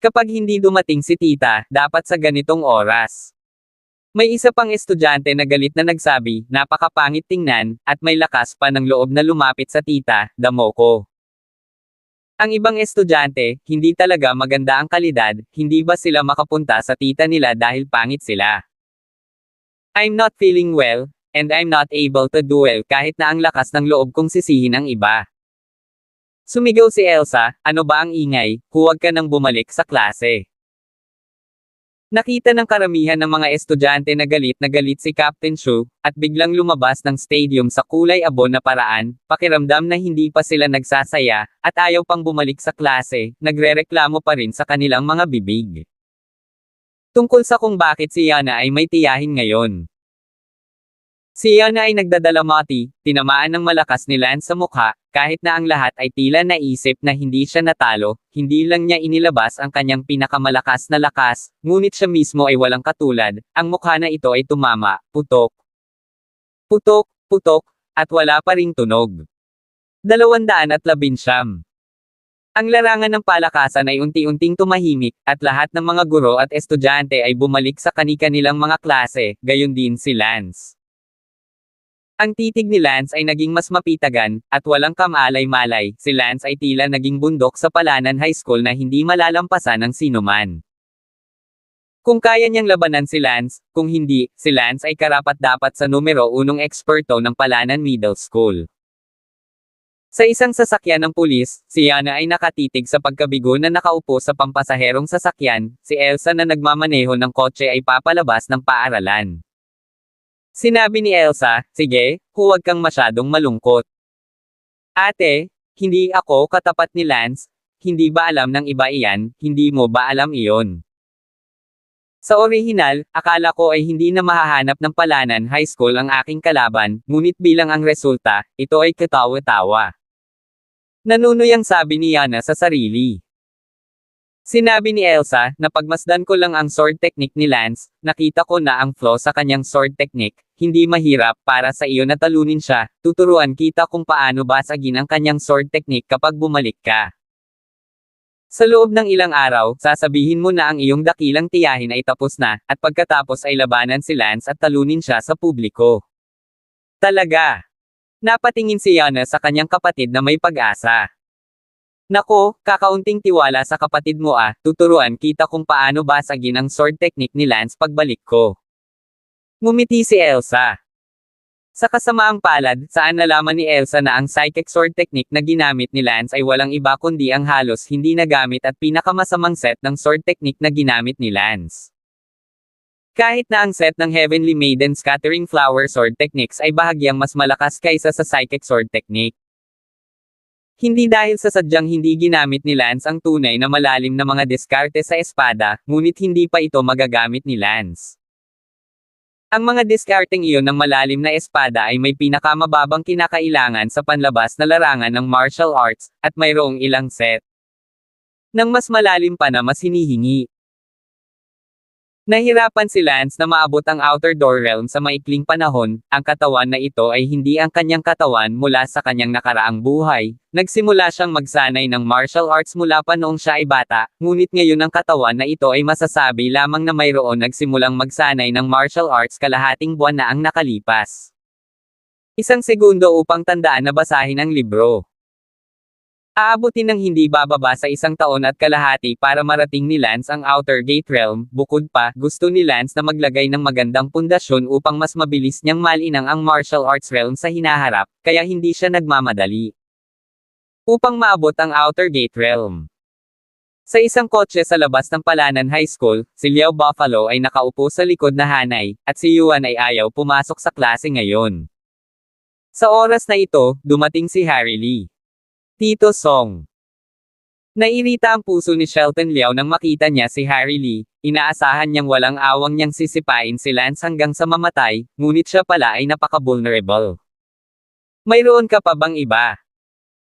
Kapag hindi dumating si tita, dapat sa ganitong oras. May isa pang estudyante na galit na nagsabi, napakapangit tingnan, at may lakas pa ng loob na lumapit sa tita, damo ko. Ang ibang estudyante, hindi talaga maganda ang kalidad, hindi ba sila makapunta sa tita nila dahil pangit sila? I'm not feeling well, and I'm not able to do well kahit na ang lakas ng loob kong sisihin ang iba. Sumigaw si Elsa, ano ba ang ingay, huwag ka nang bumalik sa klase. Nakita ng karamihan ng mga estudyante na galit si Captain Shu, at biglang lumabas ng stadium sa kulay abo na paraan, pakiramdam na hindi pa sila nagsasaya, at ayaw pang bumalik sa klase, nagrereklamo pa rin sa kanilang mga bibig. Tungkol sa kung bakit si Yana ay may tiyahin ngayon. Si Yana ay nagdadalamati, tinamaan ng malakas ni Lance sa mukha, kahit na ang lahat ay tila naisip na hindi siya natalo, hindi lang niya inilabas ang kanyang pinakamalakas na lakas, ngunit siya mismo ay walang katulad, ang mukha na ito ay tumama, putok. Putok, putok, at wala pa ring tunog. 219. Ang larangan ng palakasan ay unti-unting tumahimik, at lahat ng mga guro at estudyante ay bumalik sa kani-kanilang mga klase, gayon din si Lance. Ang titig ni Lance ay naging mas mapitagan, at walang kamalay-malay, si Lance ay tila naging bundok sa Palanan High School na hindi malalampasan ng sinuman. Kung kaya niyang labanan si Lance, kung hindi, si Lance ay karapat-dapat sa numero 1 eksperto ng Palanan Middle School. Sa isang sasakyan ng pulis, si Yana ay nakatitig sa pagkabigo na nakaupo sa pampasaherong sasakyan, si Elsa na nagmamaneho ng kotse ay papalabas ng paaralan. Sinabi ni Elsa, sige, huwag kang masyadong malungkot. Ate, hindi ako katapat ni Lance, hindi ba alam ng iba iyan, hindi mo ba alam iyon? Sa orihinal, akala ko ay hindi na mahahanap ng Palanan High School ang aking kalaban, ngunit bilang ang resulta, ito ay katawa-tawa. Nanunuyang sabi ni Yana sa sarili. Sinabi ni Elsa, na pagmasdan ko lang ang sword technique ni Lance, nakita ko na ang flaw sa kanyang sword technique, hindi mahirap para sa iyo na talunin siya, tuturuan kita kung paano basagin ang kanyang sword technique kapag bumalik ka. Sa loob ng ilang araw, sasabihin mo na ang iyong dakilang tiyahin ay tapos na, at pagkatapos ay labanan si Lance at talunin siya sa publiko. Talaga. Napatingin si Yana sa kanyang kapatid na may pag-asa. Nako, kakaunting tiwala sa kapatid mo tuturuan kita kung paano basagin ang sword technique ni Lance pagbalik ko. Ngumiti si Elsa. Sa kasamaang palad, saan nalaman ni Elsa na ang psychic sword technique na ginamit ni Lance ay walang iba kundi ang halos hindi nagamit at pinakamasamang set ng sword technique na ginamit ni Lance. Kahit na ang set ng Heavenly Maiden Scattering Flower Sword Techniques ay bahagyang mas malakas kaysa sa psychic sword technique. Hindi dahil sa sadyang hindi ginamit ni Lance ang tunay na malalim na mga diskarte sa espada, ngunit hindi pa ito magagamit ni Lance. Ang mga diskarteng iyon ng malalim na espada ay may pinakamababang kinakailangan sa panlabas na larangan ng martial arts, at mayroong ilang set nang mas malalim pa na mas hinihingi. Nahirapan si Lance na maabot ang Outer Door Realm sa maikling panahon, ang katawan na ito ay hindi ang kanyang katawan mula sa kanyang nakaraang buhay, nagsimula siyang magsanay ng martial arts mula pa noong siya ay bata, ngunit ngayon ang katawan na ito ay masasabi lamang na mayroon nagsimulang magsanay ng martial arts kalahating buwan na ang nakalipas. Isang segundo upang tandaan na basahin ang libro. Aabutin ng hindi bababa sa 1 taon at kalahati para marating ni Lance ang Outer Gate Realm, bukod pa, gusto ni Lance na maglagay ng magandang pundasyon upang mas mabilis niyang malinang ang martial arts realm sa hinaharap, kaya hindi siya nagmamadali upang maabot ang Outer Gate Realm. Sa isang kotse sa labas ng Palanan High School, si Liao Buffalo ay nakaupo sa likod na hanay, at si Yuan ay ayaw pumasok sa klase ngayon. Sa oras na ito, dumating si Harry Lee. Tito Song. Nairita ang puso ni Shelton Liao nang makita niya si Harry Lee, inaasahan niyang walang awang niyang sisipain si Lance hanggang sa mamatay, ngunit siya pala ay napaka-vulnerable. Mayroon ka pa bang iba?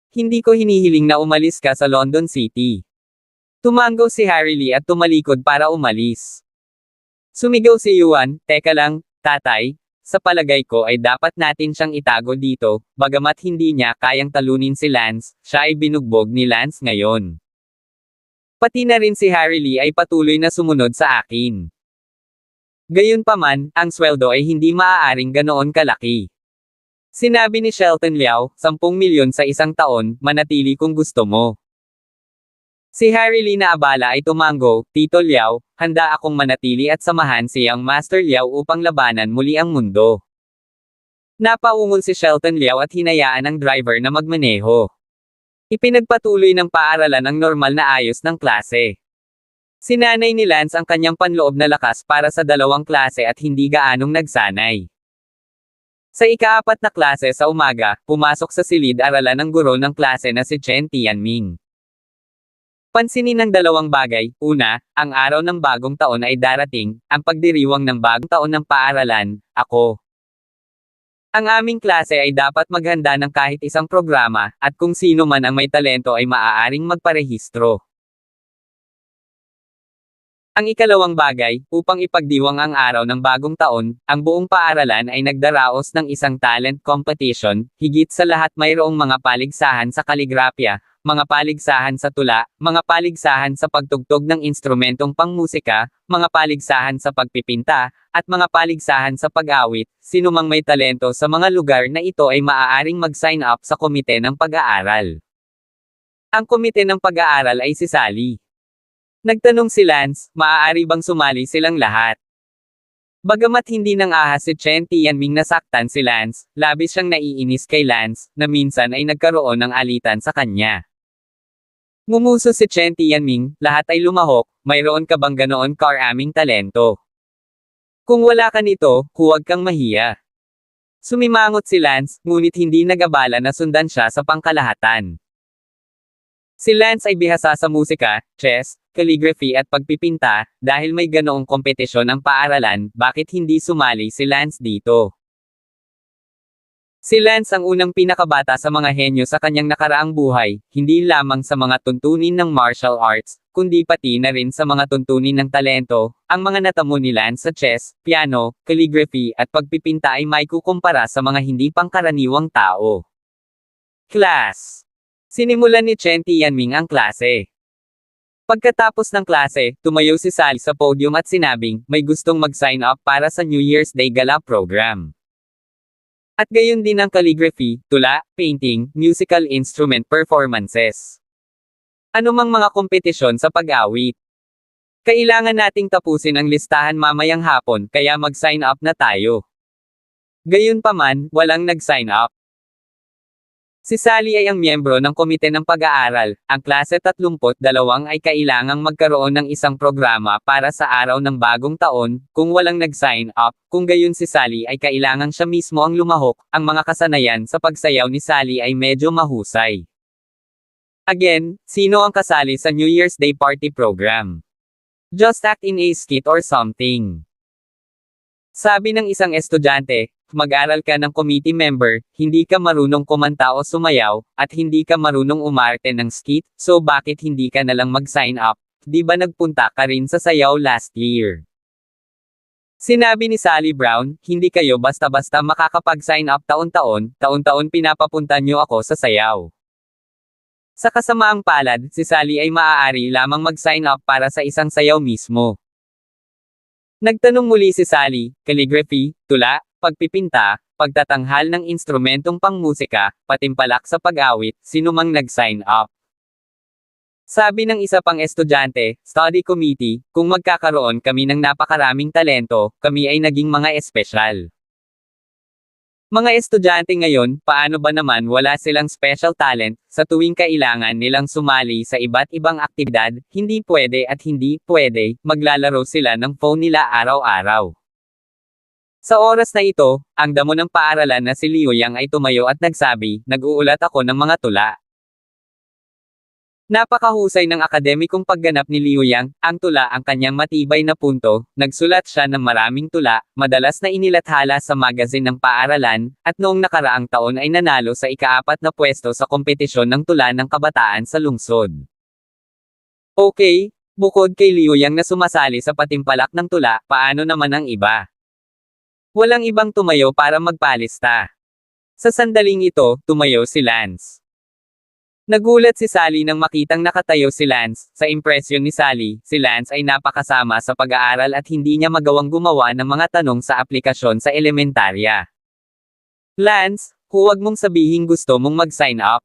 Hindi ko hinihiling na umalis ka sa London City. Tumango si Harry Lee at tumalikod para umalis. Sumigaw si Yuan, teka lang, tatay, sa palagay ko ay dapat natin siyang itago dito, bagamat hindi niya kayang talunin si Lance, siya ay binugbog ni Lance ngayon. Pati na rin si Harry Lee ay patuloy na sumunod sa akin. Gayunpaman, ang sweldo ay hindi maaaring ganoon kalaki. Sinabi ni Shelton Liao, 10 milyon sa isang taon, manatili kung gusto mo. Si Harry Lee na abala ay tumango, Tito Liao, handa akong manatili at samahan si Young Master Liao upang labanan muli ang mundo. Napaungol si Shelton Liao at hinayaan ang driver na magmaneho. Ipinagpatuloy ng paaralan ang normal na ayos ng klase. Sinanay ni Lance ang kanyang panloob na lakas para sa dalawang klase at hindi gaanong nagsanay. Sa ika-4 na klase sa umaga, pumasok sa silid-aralan ng guro ng klase na si Chen Tianming. Pansinin ng dalawang bagay, una, ang araw ng bagong taon ay darating, ang pagdiriwang ng bagong taon ng paaralan, ako. Ang aming klase ay dapat maghanda ng kahit isang programa, at kung sino man ang may talento ay maaaring magparehistro. Ang ikalawang bagay, upang ipagdiwang ang araw ng bagong taon, ang buong paaralan ay nagdaraos ng isang talent competition, higit sa lahat mayroong mga paligsahan sa kaligrafya, mga paligsahan sa tula, mga paligsahan sa pagtugtog ng instrumentong pangmusika, mga paligsahan sa pagpipinta, at mga paligsahan sa pag-awit. Sinumang may talento sa mga lugar na ito ay maaaring mag-sign up sa komite ng pag-aaral. Ang komite ng pag-aaral ay si Sally. Nagtanong si Lance, maaari bang sumali silang lahat? Bagamat hindi nang ahas si Chen Tianming nasaktan si Lance, labis siyang naiinis kay Lance, na minsan ay nagkaroon ng alitan sa kanya. Ngumuso si Chen Tianming, lahat ay lumahok, mayroon ka bang ganoon karaming talento? Kung wala ka nito, huwag kang mahiya. Sumimangot si Lance, ngunit hindi nagabala na sundan siya sa pangkalahatan. Si Lance ay bihasa sa musika, chess, calligraphy at pagpipinta, dahil may ganoong kompetisyon ang paaralan, bakit hindi sumali si Lance dito? Si Lance ang unang pinakabata sa mga henyo sa kanyang nakaraang buhay, hindi lamang sa mga tuntunin ng martial arts, kundi pati na rin sa mga tuntunin ng talento. Ang mga natamo ni Lance sa chess, piano, calligraphy at pagpipinta ay maikukumpara sa mga hindi pangkaraniwang tao. Class. Sinimulan ni Chen Tianming ang klase. Pagkatapos ng klase, tumayo si Sally sa podium at sinabing, may gustong mag-sign up para sa New Year's Day Gala program. At gayon din ang calligraphy, tula, painting, musical instrument performances. Anumang mga kompetisyon sa pag-awit. Kailangan nating tapusin ang listahan mamayang hapon, kaya mag-sign up na tayo. Gayunpaman, walang nag-sign up. Si Sally ay ang miyembro ng komite ng pag-aaral. Ang klase 32 ay kailangang magkaroon ng isang programa para sa araw ng bagong taon. Kung walang nag-sign up, kung gayon si Sally ay kailangang siya mismo ang lumahok. Ang mga kasanayan sa pagsayaw ni Sally ay medyo mahusay. Again, sino ang kasali sa New Year's Day party program? Just act in a skit or something. Sabi ng isang estudyante, mag-aral ka ng committee member, hindi ka marunong kumanta o sumayaw, at hindi ka marunong umarte ng skit, so bakit hindi ka nalang mag-sign up? Di ba nagpunta ka rin sa sayaw last year? Sinabi ni Sally Brown, hindi kayo basta-basta makakapag-sign up taon-taon, taon-taon pinapapunta niyo ako sa sayaw. Sa kasamaang palad, si Sally ay maaari lamang mag-sign up para sa isang sayaw mismo. Nagtanong muli si Sally, calligraphy, tula, pagpipinta, pagtatanghal ng instrumentong pangmusika, patimpalak sa pag-awit, sinumang nag-sign up. Sabi ng isa pang estudyante, study committee, kung magkakaroon kami ng napakaraming talento, kami ay naging mga espesyal. Mga estudyante ngayon, paano ba naman wala silang special talent, sa tuwing kailangan nilang sumali sa iba't ibang aktibidad, hindi pwede at hindi pwede, maglalaro sila ng phone nila araw-araw. Sa oras na ito, ang damo ng paaralan na si Liu Yang ay tumayo at nagsabi, nag-uulat ako ng mga tula. Napakahusay ng akademikong pagganap ni Liu Yang, ang tula ang kanyang matibay na punto, nagsulat siya ng maraming tula, madalas na inilathala sa magazine ng paaralan, at noong nakaraang taon ay nanalo sa ika-4 na pwesto sa kompetisyon ng tula ng kabataan sa lungsod. Okay, bukod kay Liu Yang na sumasali sa patimpalak ng tula, paano naman ang iba? Walang ibang tumayo para magpalista. Sa sandaling ito, tumayo si Lance. Nagulat si Sally nang makitang nakatayo si Lance. Sa impresyon ni Sally, si Lance ay napakasama sa pag-aaral at hindi niya magawang gumawa ng mga tanong sa aplikasyon sa elementarya. Lance, huwag mong sabihing gusto mong mag-sign up.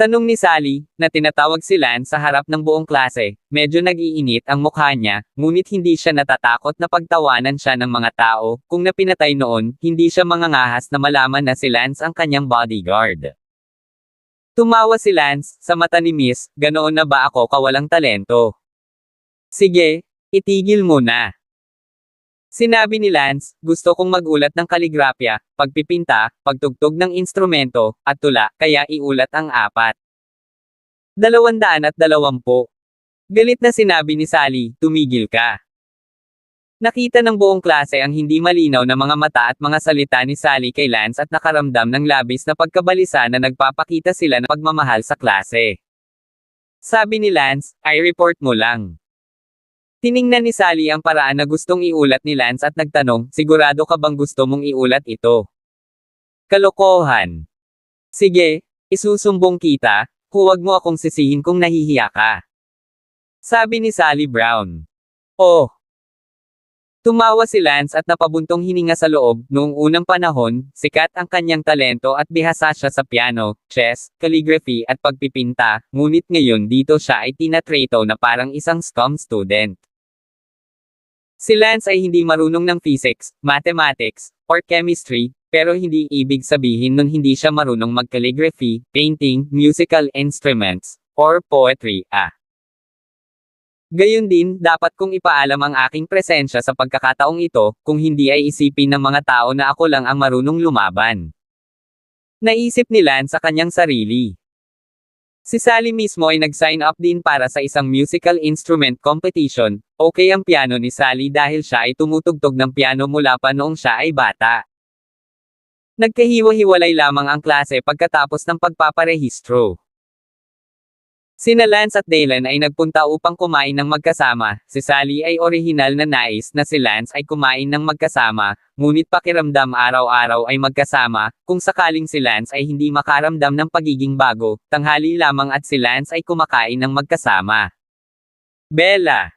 Tanong ni Sally, na tinatawag si Lance sa harap ng buong klase. Medyo nag-iinit ang mukha niya, ngunit hindi siya natatakot na pagtawanan siya ng mga tao. Kung napinatay noon, hindi siya mangangahas na malaman na si Lance ang kanyang bodyguard. Tumawa si Lance, sa mata ni Miss, ganoon na ba ako kawalang talento? Sige, itigil mo na. Sinabi ni Lance, gusto kong magulat ng kaligrafya, pagpipinta, pagtugtog ng instrumento, at tula, kaya iulat ang 4. 220. Galit na sinabi ni Sally, tumigil ka. Nakita ng buong klase ang hindi malinaw na mga mata at mga salita ni Sally kay Lance at nakaramdam ng labis na pagkabalisa na nagpapakita sila ng pagmamahal sa klase. Sabi ni Lance, ay report mo lang. Tiningnan ni Sally ang paraan na gustong iulat ni Lance at nagtanong, sigurado ka bang gusto mong iulat ito? Kalokohan. Sige, isusumbong kita, huwag mo akong sisihin kung nahihiya ka. Sabi ni Sally Brown. Oh. Tumawa si Lance at napabuntong hininga sa loob. Noong unang panahon, sikat ang kanyang talento at bihasa siya sa piano, chess, calligraphy at pagpipinta, ngunit ngayon dito siya ay tinatrato na parang isang scum student. Si Lance ay hindi marunong ng physics, mathematics, or chemistry, pero hindi ibig sabihin nun hindi siya marunong mag-calligraphy, painting, musical instruments, or poetry, Gayun din, dapat kong ipaalam ang aking presensya sa pagkakataong ito, kung hindi ay isipin ng mga tao na ako lang ang marunong lumaban. Naisip ni Lance sa kanyang sarili. Si Sally mismo ay nag-sign up din para sa isang musical instrument competition. Okay ang piano ni Sally dahil siya ay tumutugtog ng piano mula pa noong siya ay bata. Nagkahiwa-hiwalay lamang ang klase pagkatapos ng pagpaparehistro. Sina Lance at Dylan ay nagpunta upang kumain ng magkasama. Si Sally ay orihinal na nais na si Lance ay kumain ng magkasama, ngunit pakiramdam araw-araw ay magkasama. Kung sakaling si Lance ay hindi makaramdam ng pagiging bago, tanghali lamang at si Lance ay kumakain ng magkasama. Bella.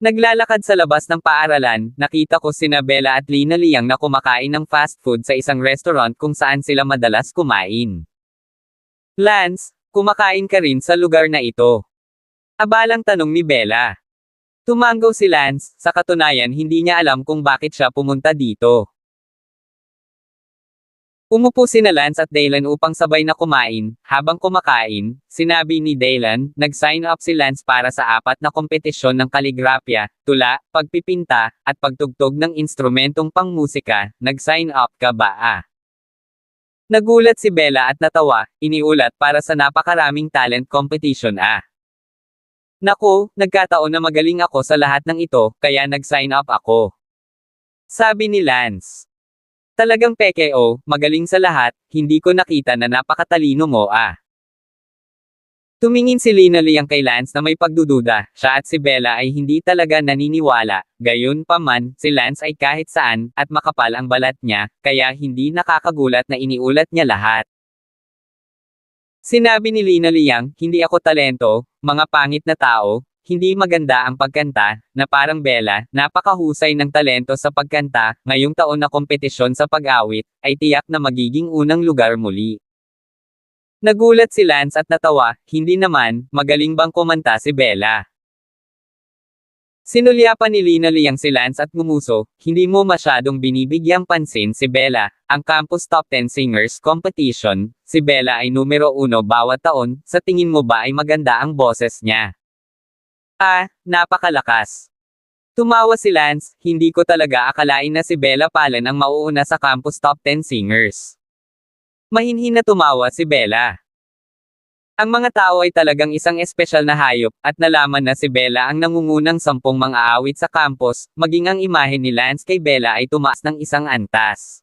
Naglalakad sa labas ng paaralan, nakita ko sina Bella at Lina Liang na kumakain ng fast food sa isang restaurant kung saan sila madalas kumain. Lance, kumakain ka rin sa lugar na ito? Abalang tanong ni Bella. Tumanggaw si Lance, sa katunayan hindi niya alam kung bakit siya pumunta dito. Umupo sina Lance at Dylan upang sabay na kumain. Habang kumakain, sinabi ni Dylan, nag-sign up si Lance para sa 4 na kompetisyon ng kaligrafya, tula, pagpipinta, at pagtugtog ng instrumentong pangmusika. Nag-sign up ka ba? Nagulat si Bella at natawa, iniulat para sa napakaraming talent competition. Naku, nagkataon na magaling ako sa lahat ng ito, kaya nag-sign up ako. Sabi ni Lance. Talagang peke magaling sa lahat, hindi ko nakita na napakatalino mo. Tumingin si Lina Liang kay Lance na may pagdududa, siya at si Bella ay hindi talaga naniniwala, gayon pa man, si Lance ay kahit saan, at makapal ang balat niya, kaya hindi nakakagulat na iniulat niya lahat. Sinabi ni Lina Liang, hindi ako talento, mga pangit na tao, hindi maganda ang pagkanta, na parang Bella, napakahusay ng talento sa pagkanta, ngayong taon na kompetisyon sa pag-awit, ay tiyak na magiging unang lugar muli. Nagulat si Lance at natawa, hindi naman, magaling bang kumanta si Bella? Sinulyapan ni Lina Liang si Lance at ngumuso, hindi mo masyadong binibigyang pansin si Bella, ang Campus Top 10 Singers Competition, si Bella ay numero 1 bawat taon, sa tingin mo ba ay maganda ang boses niya? Napakalakas. Tumawa si Lance, hindi ko talaga akalain na si Bella Pallen ang mauuna sa Campus Top 10 Singers. Mahinhin na tumawa si Bella. Ang mga tao ay talagang isang espesyal na hayop, at nalaman na si Bella ang nangungunang 10 mang-aawit sa campus, maging ang imahe ni Lance kay Bella ay tumaas ng isang antas.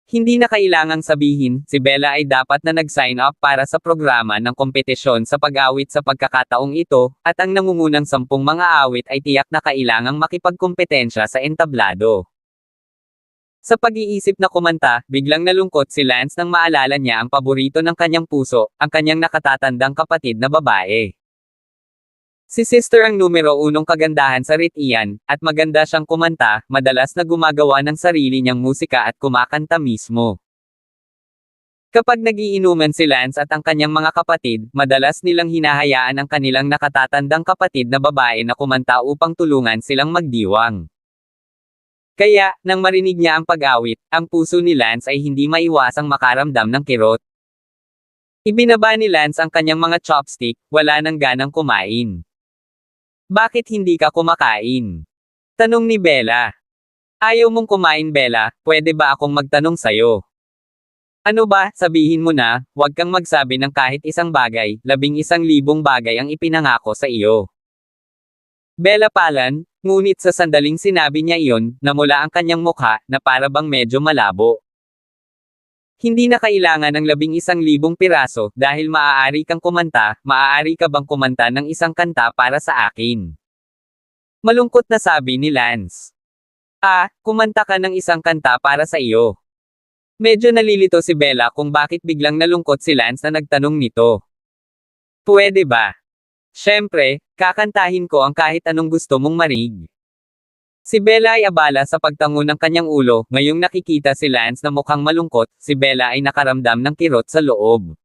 Hindi na kailangang sabihin, si Bella ay dapat na nag-sign up para sa programa ng kompetisyon sa pag-awit sa pagkakataong ito, at ang nangungunang 10 mang-aawit ay tiyak na kailangang makipagkompetensya sa entablado. Sa pag-iisip na kumanta, biglang nalungkot si Lance nang maalala niya ang paborito ng kanyang puso, ang kanyang nakatatandang kapatid na babae. Si Sister ang numero 1 kagandahan sa Ritian, at maganda siyang kumanta, madalas na gumagawa ng sarili niyang musika at kumakanta mismo. Kapag nagiinuman si Lance at ang kanyang mga kapatid, madalas nilang hinahayaan ang kanilang nakatatandang kapatid na babae na kumanta upang tulungan silang magdiwang. Kaya, nang marinig niya ang pag-awit, ang puso ni Lance ay hindi maiwasang makaramdam ng kirot. Ibinaba ni Lance ang kanyang mga chopstick, wala nang ganang kumain. Bakit hindi ka kumakain? Tanong ni Bella. Ayaw mong kumain, Bella, pwede ba akong magtanong sayo? Ano ba, sabihin mo na, huwag kang magsabi ng kahit isang bagay, 11,000 bagay ang ipinangako sa iyo. Bella Palan, ngunit sa sandaling sinabi niya iyon, namula ang kanyang mukha, na para bang medyo malabo. Hindi na kailangan ng 11,000 piraso, dahil maaari kang kumanta, maaari ka bang kumanta ng isang kanta para sa akin? Malungkot na sabi ni Lance. Kumanta ka ng isang kanta para sa iyo. Medyo nalilito si Bella kung bakit biglang nalungkot si Lance na nagtanong nito. Pwede ba? Siyempre, kakantahin ko ang kahit anong gusto mong marinig. Si Bella ay abala sa pagtango ng kanyang ulo, ngayong nakikita si Lance na mukhang malungkot, si Bella ay nakaramdam ng kirot sa loob.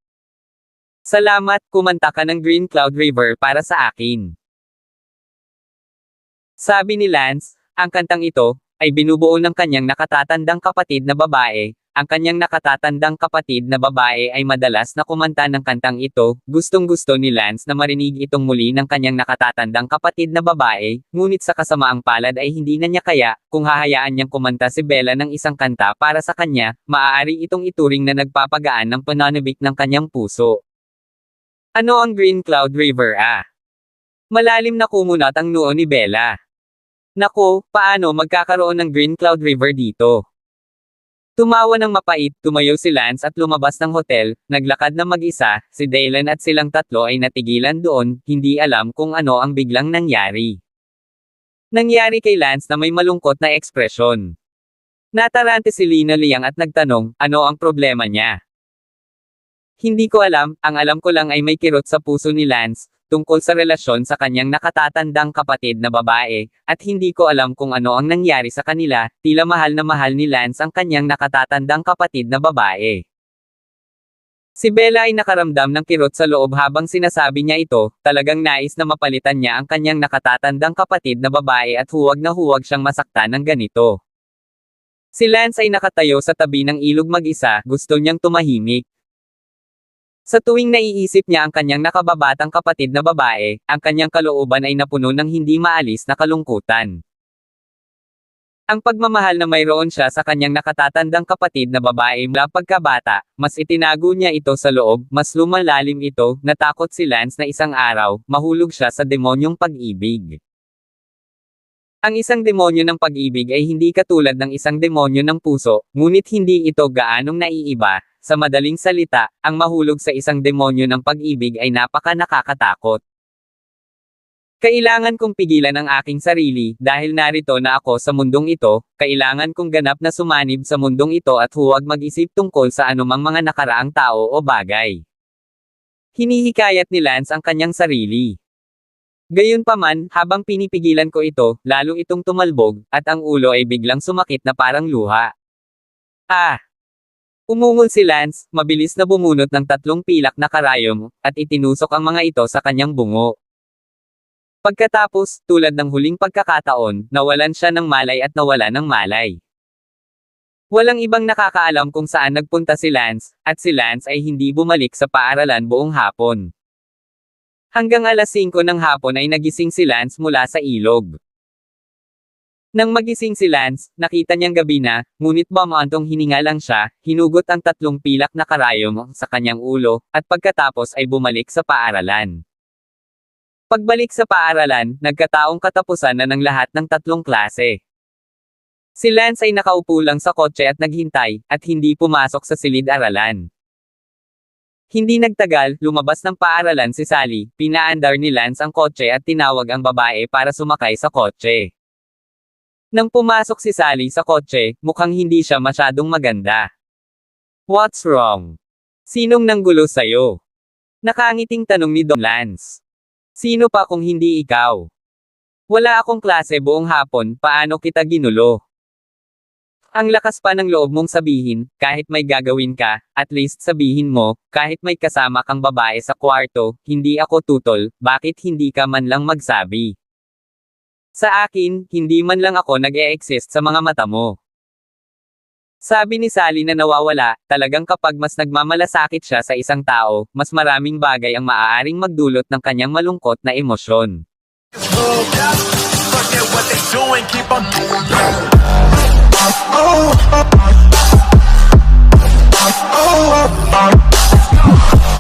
Salamat, kumanta ka ng Green Cloud River para sa akin. Sabi ni Lance, ang kantang ito, ay binubuo ng kanyang nakatatandang kapatid na babae. Ang kanyang nakatatandang kapatid na babae ay madalas na kumanta ng kantang ito, gustong-gusto ni Lance na marinig itong muli ng kanyang nakatatandang kapatid na babae, ngunit sa kasamaang palad ay hindi na niya kaya, kung hahayaan niyang kumanta si Bella ng isang kanta para sa kanya, maaari itong ituring na nagpapagaan ng pananabik ng kanyang puso. Ano ang Green Cloud River? Malalim na kumunat ang noo ni Bella. Naku, paano magkakaroon ng Green Cloud River dito? Tumawa ng mapait, tumayo si Lance at lumabas ng hotel, naglakad na mag-isa, si Dylan at silang tatlo ay natigilan doon, hindi alam kung ano ang biglang nangyari. Nangyari kay Lance na may malungkot na ekspresyon. Natarante si Lina Liang at nagtanong, ano ang problema niya? Hindi ko alam, ang alam ko lang ay may kirot sa puso ni Lance, tungkol sa relasyon sa kanyang nakatatandang kapatid na babae, at hindi ko alam kung ano ang nangyari sa kanila, tila mahal na mahal ni Lance ang kanyang nakatatandang kapatid na babae. Si Bella ay nakaramdam ng kirot sa loob habang sinasabi niya ito, talagang nais na mapalitan niya ang kanyang nakatatandang kapatid na babae at huwag na huwag siyang masaktan ng ganito. Si Lance ay nakatayo sa tabi ng ilog mag-isa, gusto niyang tumahimik. Sa tuwing naiisip niya ang kanyang nakababatang kapatid na babae, ang kanyang kalooban ay napuno ng hindi maalis na kalungkutan. Ang pagmamahal na mayroon siya sa kanyang nakatatandang kapatid na babae mula pagkabata, mas itinago niya ito sa loob, mas lumalalim ito, natakot si Lance na isang araw, mahulog siya sa demonyong pag-ibig. Ang isang demonyo ng pag-ibig ay hindi katulad ng isang demonyo ng puso, ngunit hindi ito gaanong naiiba. Sa madaling salita, ang mahulog sa isang demonyo ng pag-ibig ay napaka-nakakatakot. Kailangan kong pigilan ang aking sarili, dahil narito na ako sa mundong ito, kailangan kong ganap na sumanib sa mundong ito at huwag mag-isip tungkol sa anumang mga nakaraang tao o bagay. Hinihikayat ni Lance ang kanyang sarili. Gayunpaman, habang pinipigilan ko ito, lalo itong tumalbog, at ang ulo ay biglang sumakit na parang luha. Umungol si Lance, mabilis na bumunot ng 3 pilak na karayom, at itinusok ang mga ito sa kanyang bungo. Pagkatapos, tulad ng huling pagkakataon, nawalan siya ng malay at nawala ng malay. Walang ibang nakakaalam kung saan nagpunta si Lance, at si Lance ay hindi bumalik sa paaralan buong hapon. Hanggang alas 5 ng hapon ay nagising si Lance mula sa ilog. Nang magising si Lance, nakita niyang gabi na, ngunit bumantong hininga lang siya, hinugot ang 3 pilak na karayom sa kanyang ulo, at pagkatapos ay bumalik sa paaralan. Pagbalik sa paaralan, nagkataong katapusan na ng lahat ng 3 klase. Si Lance ay nakaupo lang sa kotse at naghintay, at hindi pumasok sa silid-aralan. Hindi nagtagal, lumabas ng paaralan si Sally, pinaandar ni Lance ang kotse at tinawag ang babae para sumakay sa kotse. Nang pumasok si Sally sa kotse, mukhang hindi siya masyadong maganda. "What's wrong? Sinong nanggulo sa'yo?" Nakangiting tanong ni Don Lance. "Sino pa kung hindi ikaw? Wala akong klase buong hapon, paano kita ginulo?" Ang lakas pa ng loob mong sabihin, kahit may gagawin ka, at least sabihin mo, kahit may kasama kang babae sa kwarto, hindi ako tutol, bakit hindi ka man lang magsabi? Sa akin, hindi man lang ako nag-e-exist sa mga mata mo. Sabi ni Sally na nawawala, talagang kapag mas nagmamalasakit siya sa isang tao, mas maraming bagay ang maaaring magdulot ng kanyang malungkot na emosyon. Forget what they doing, keep on doing that.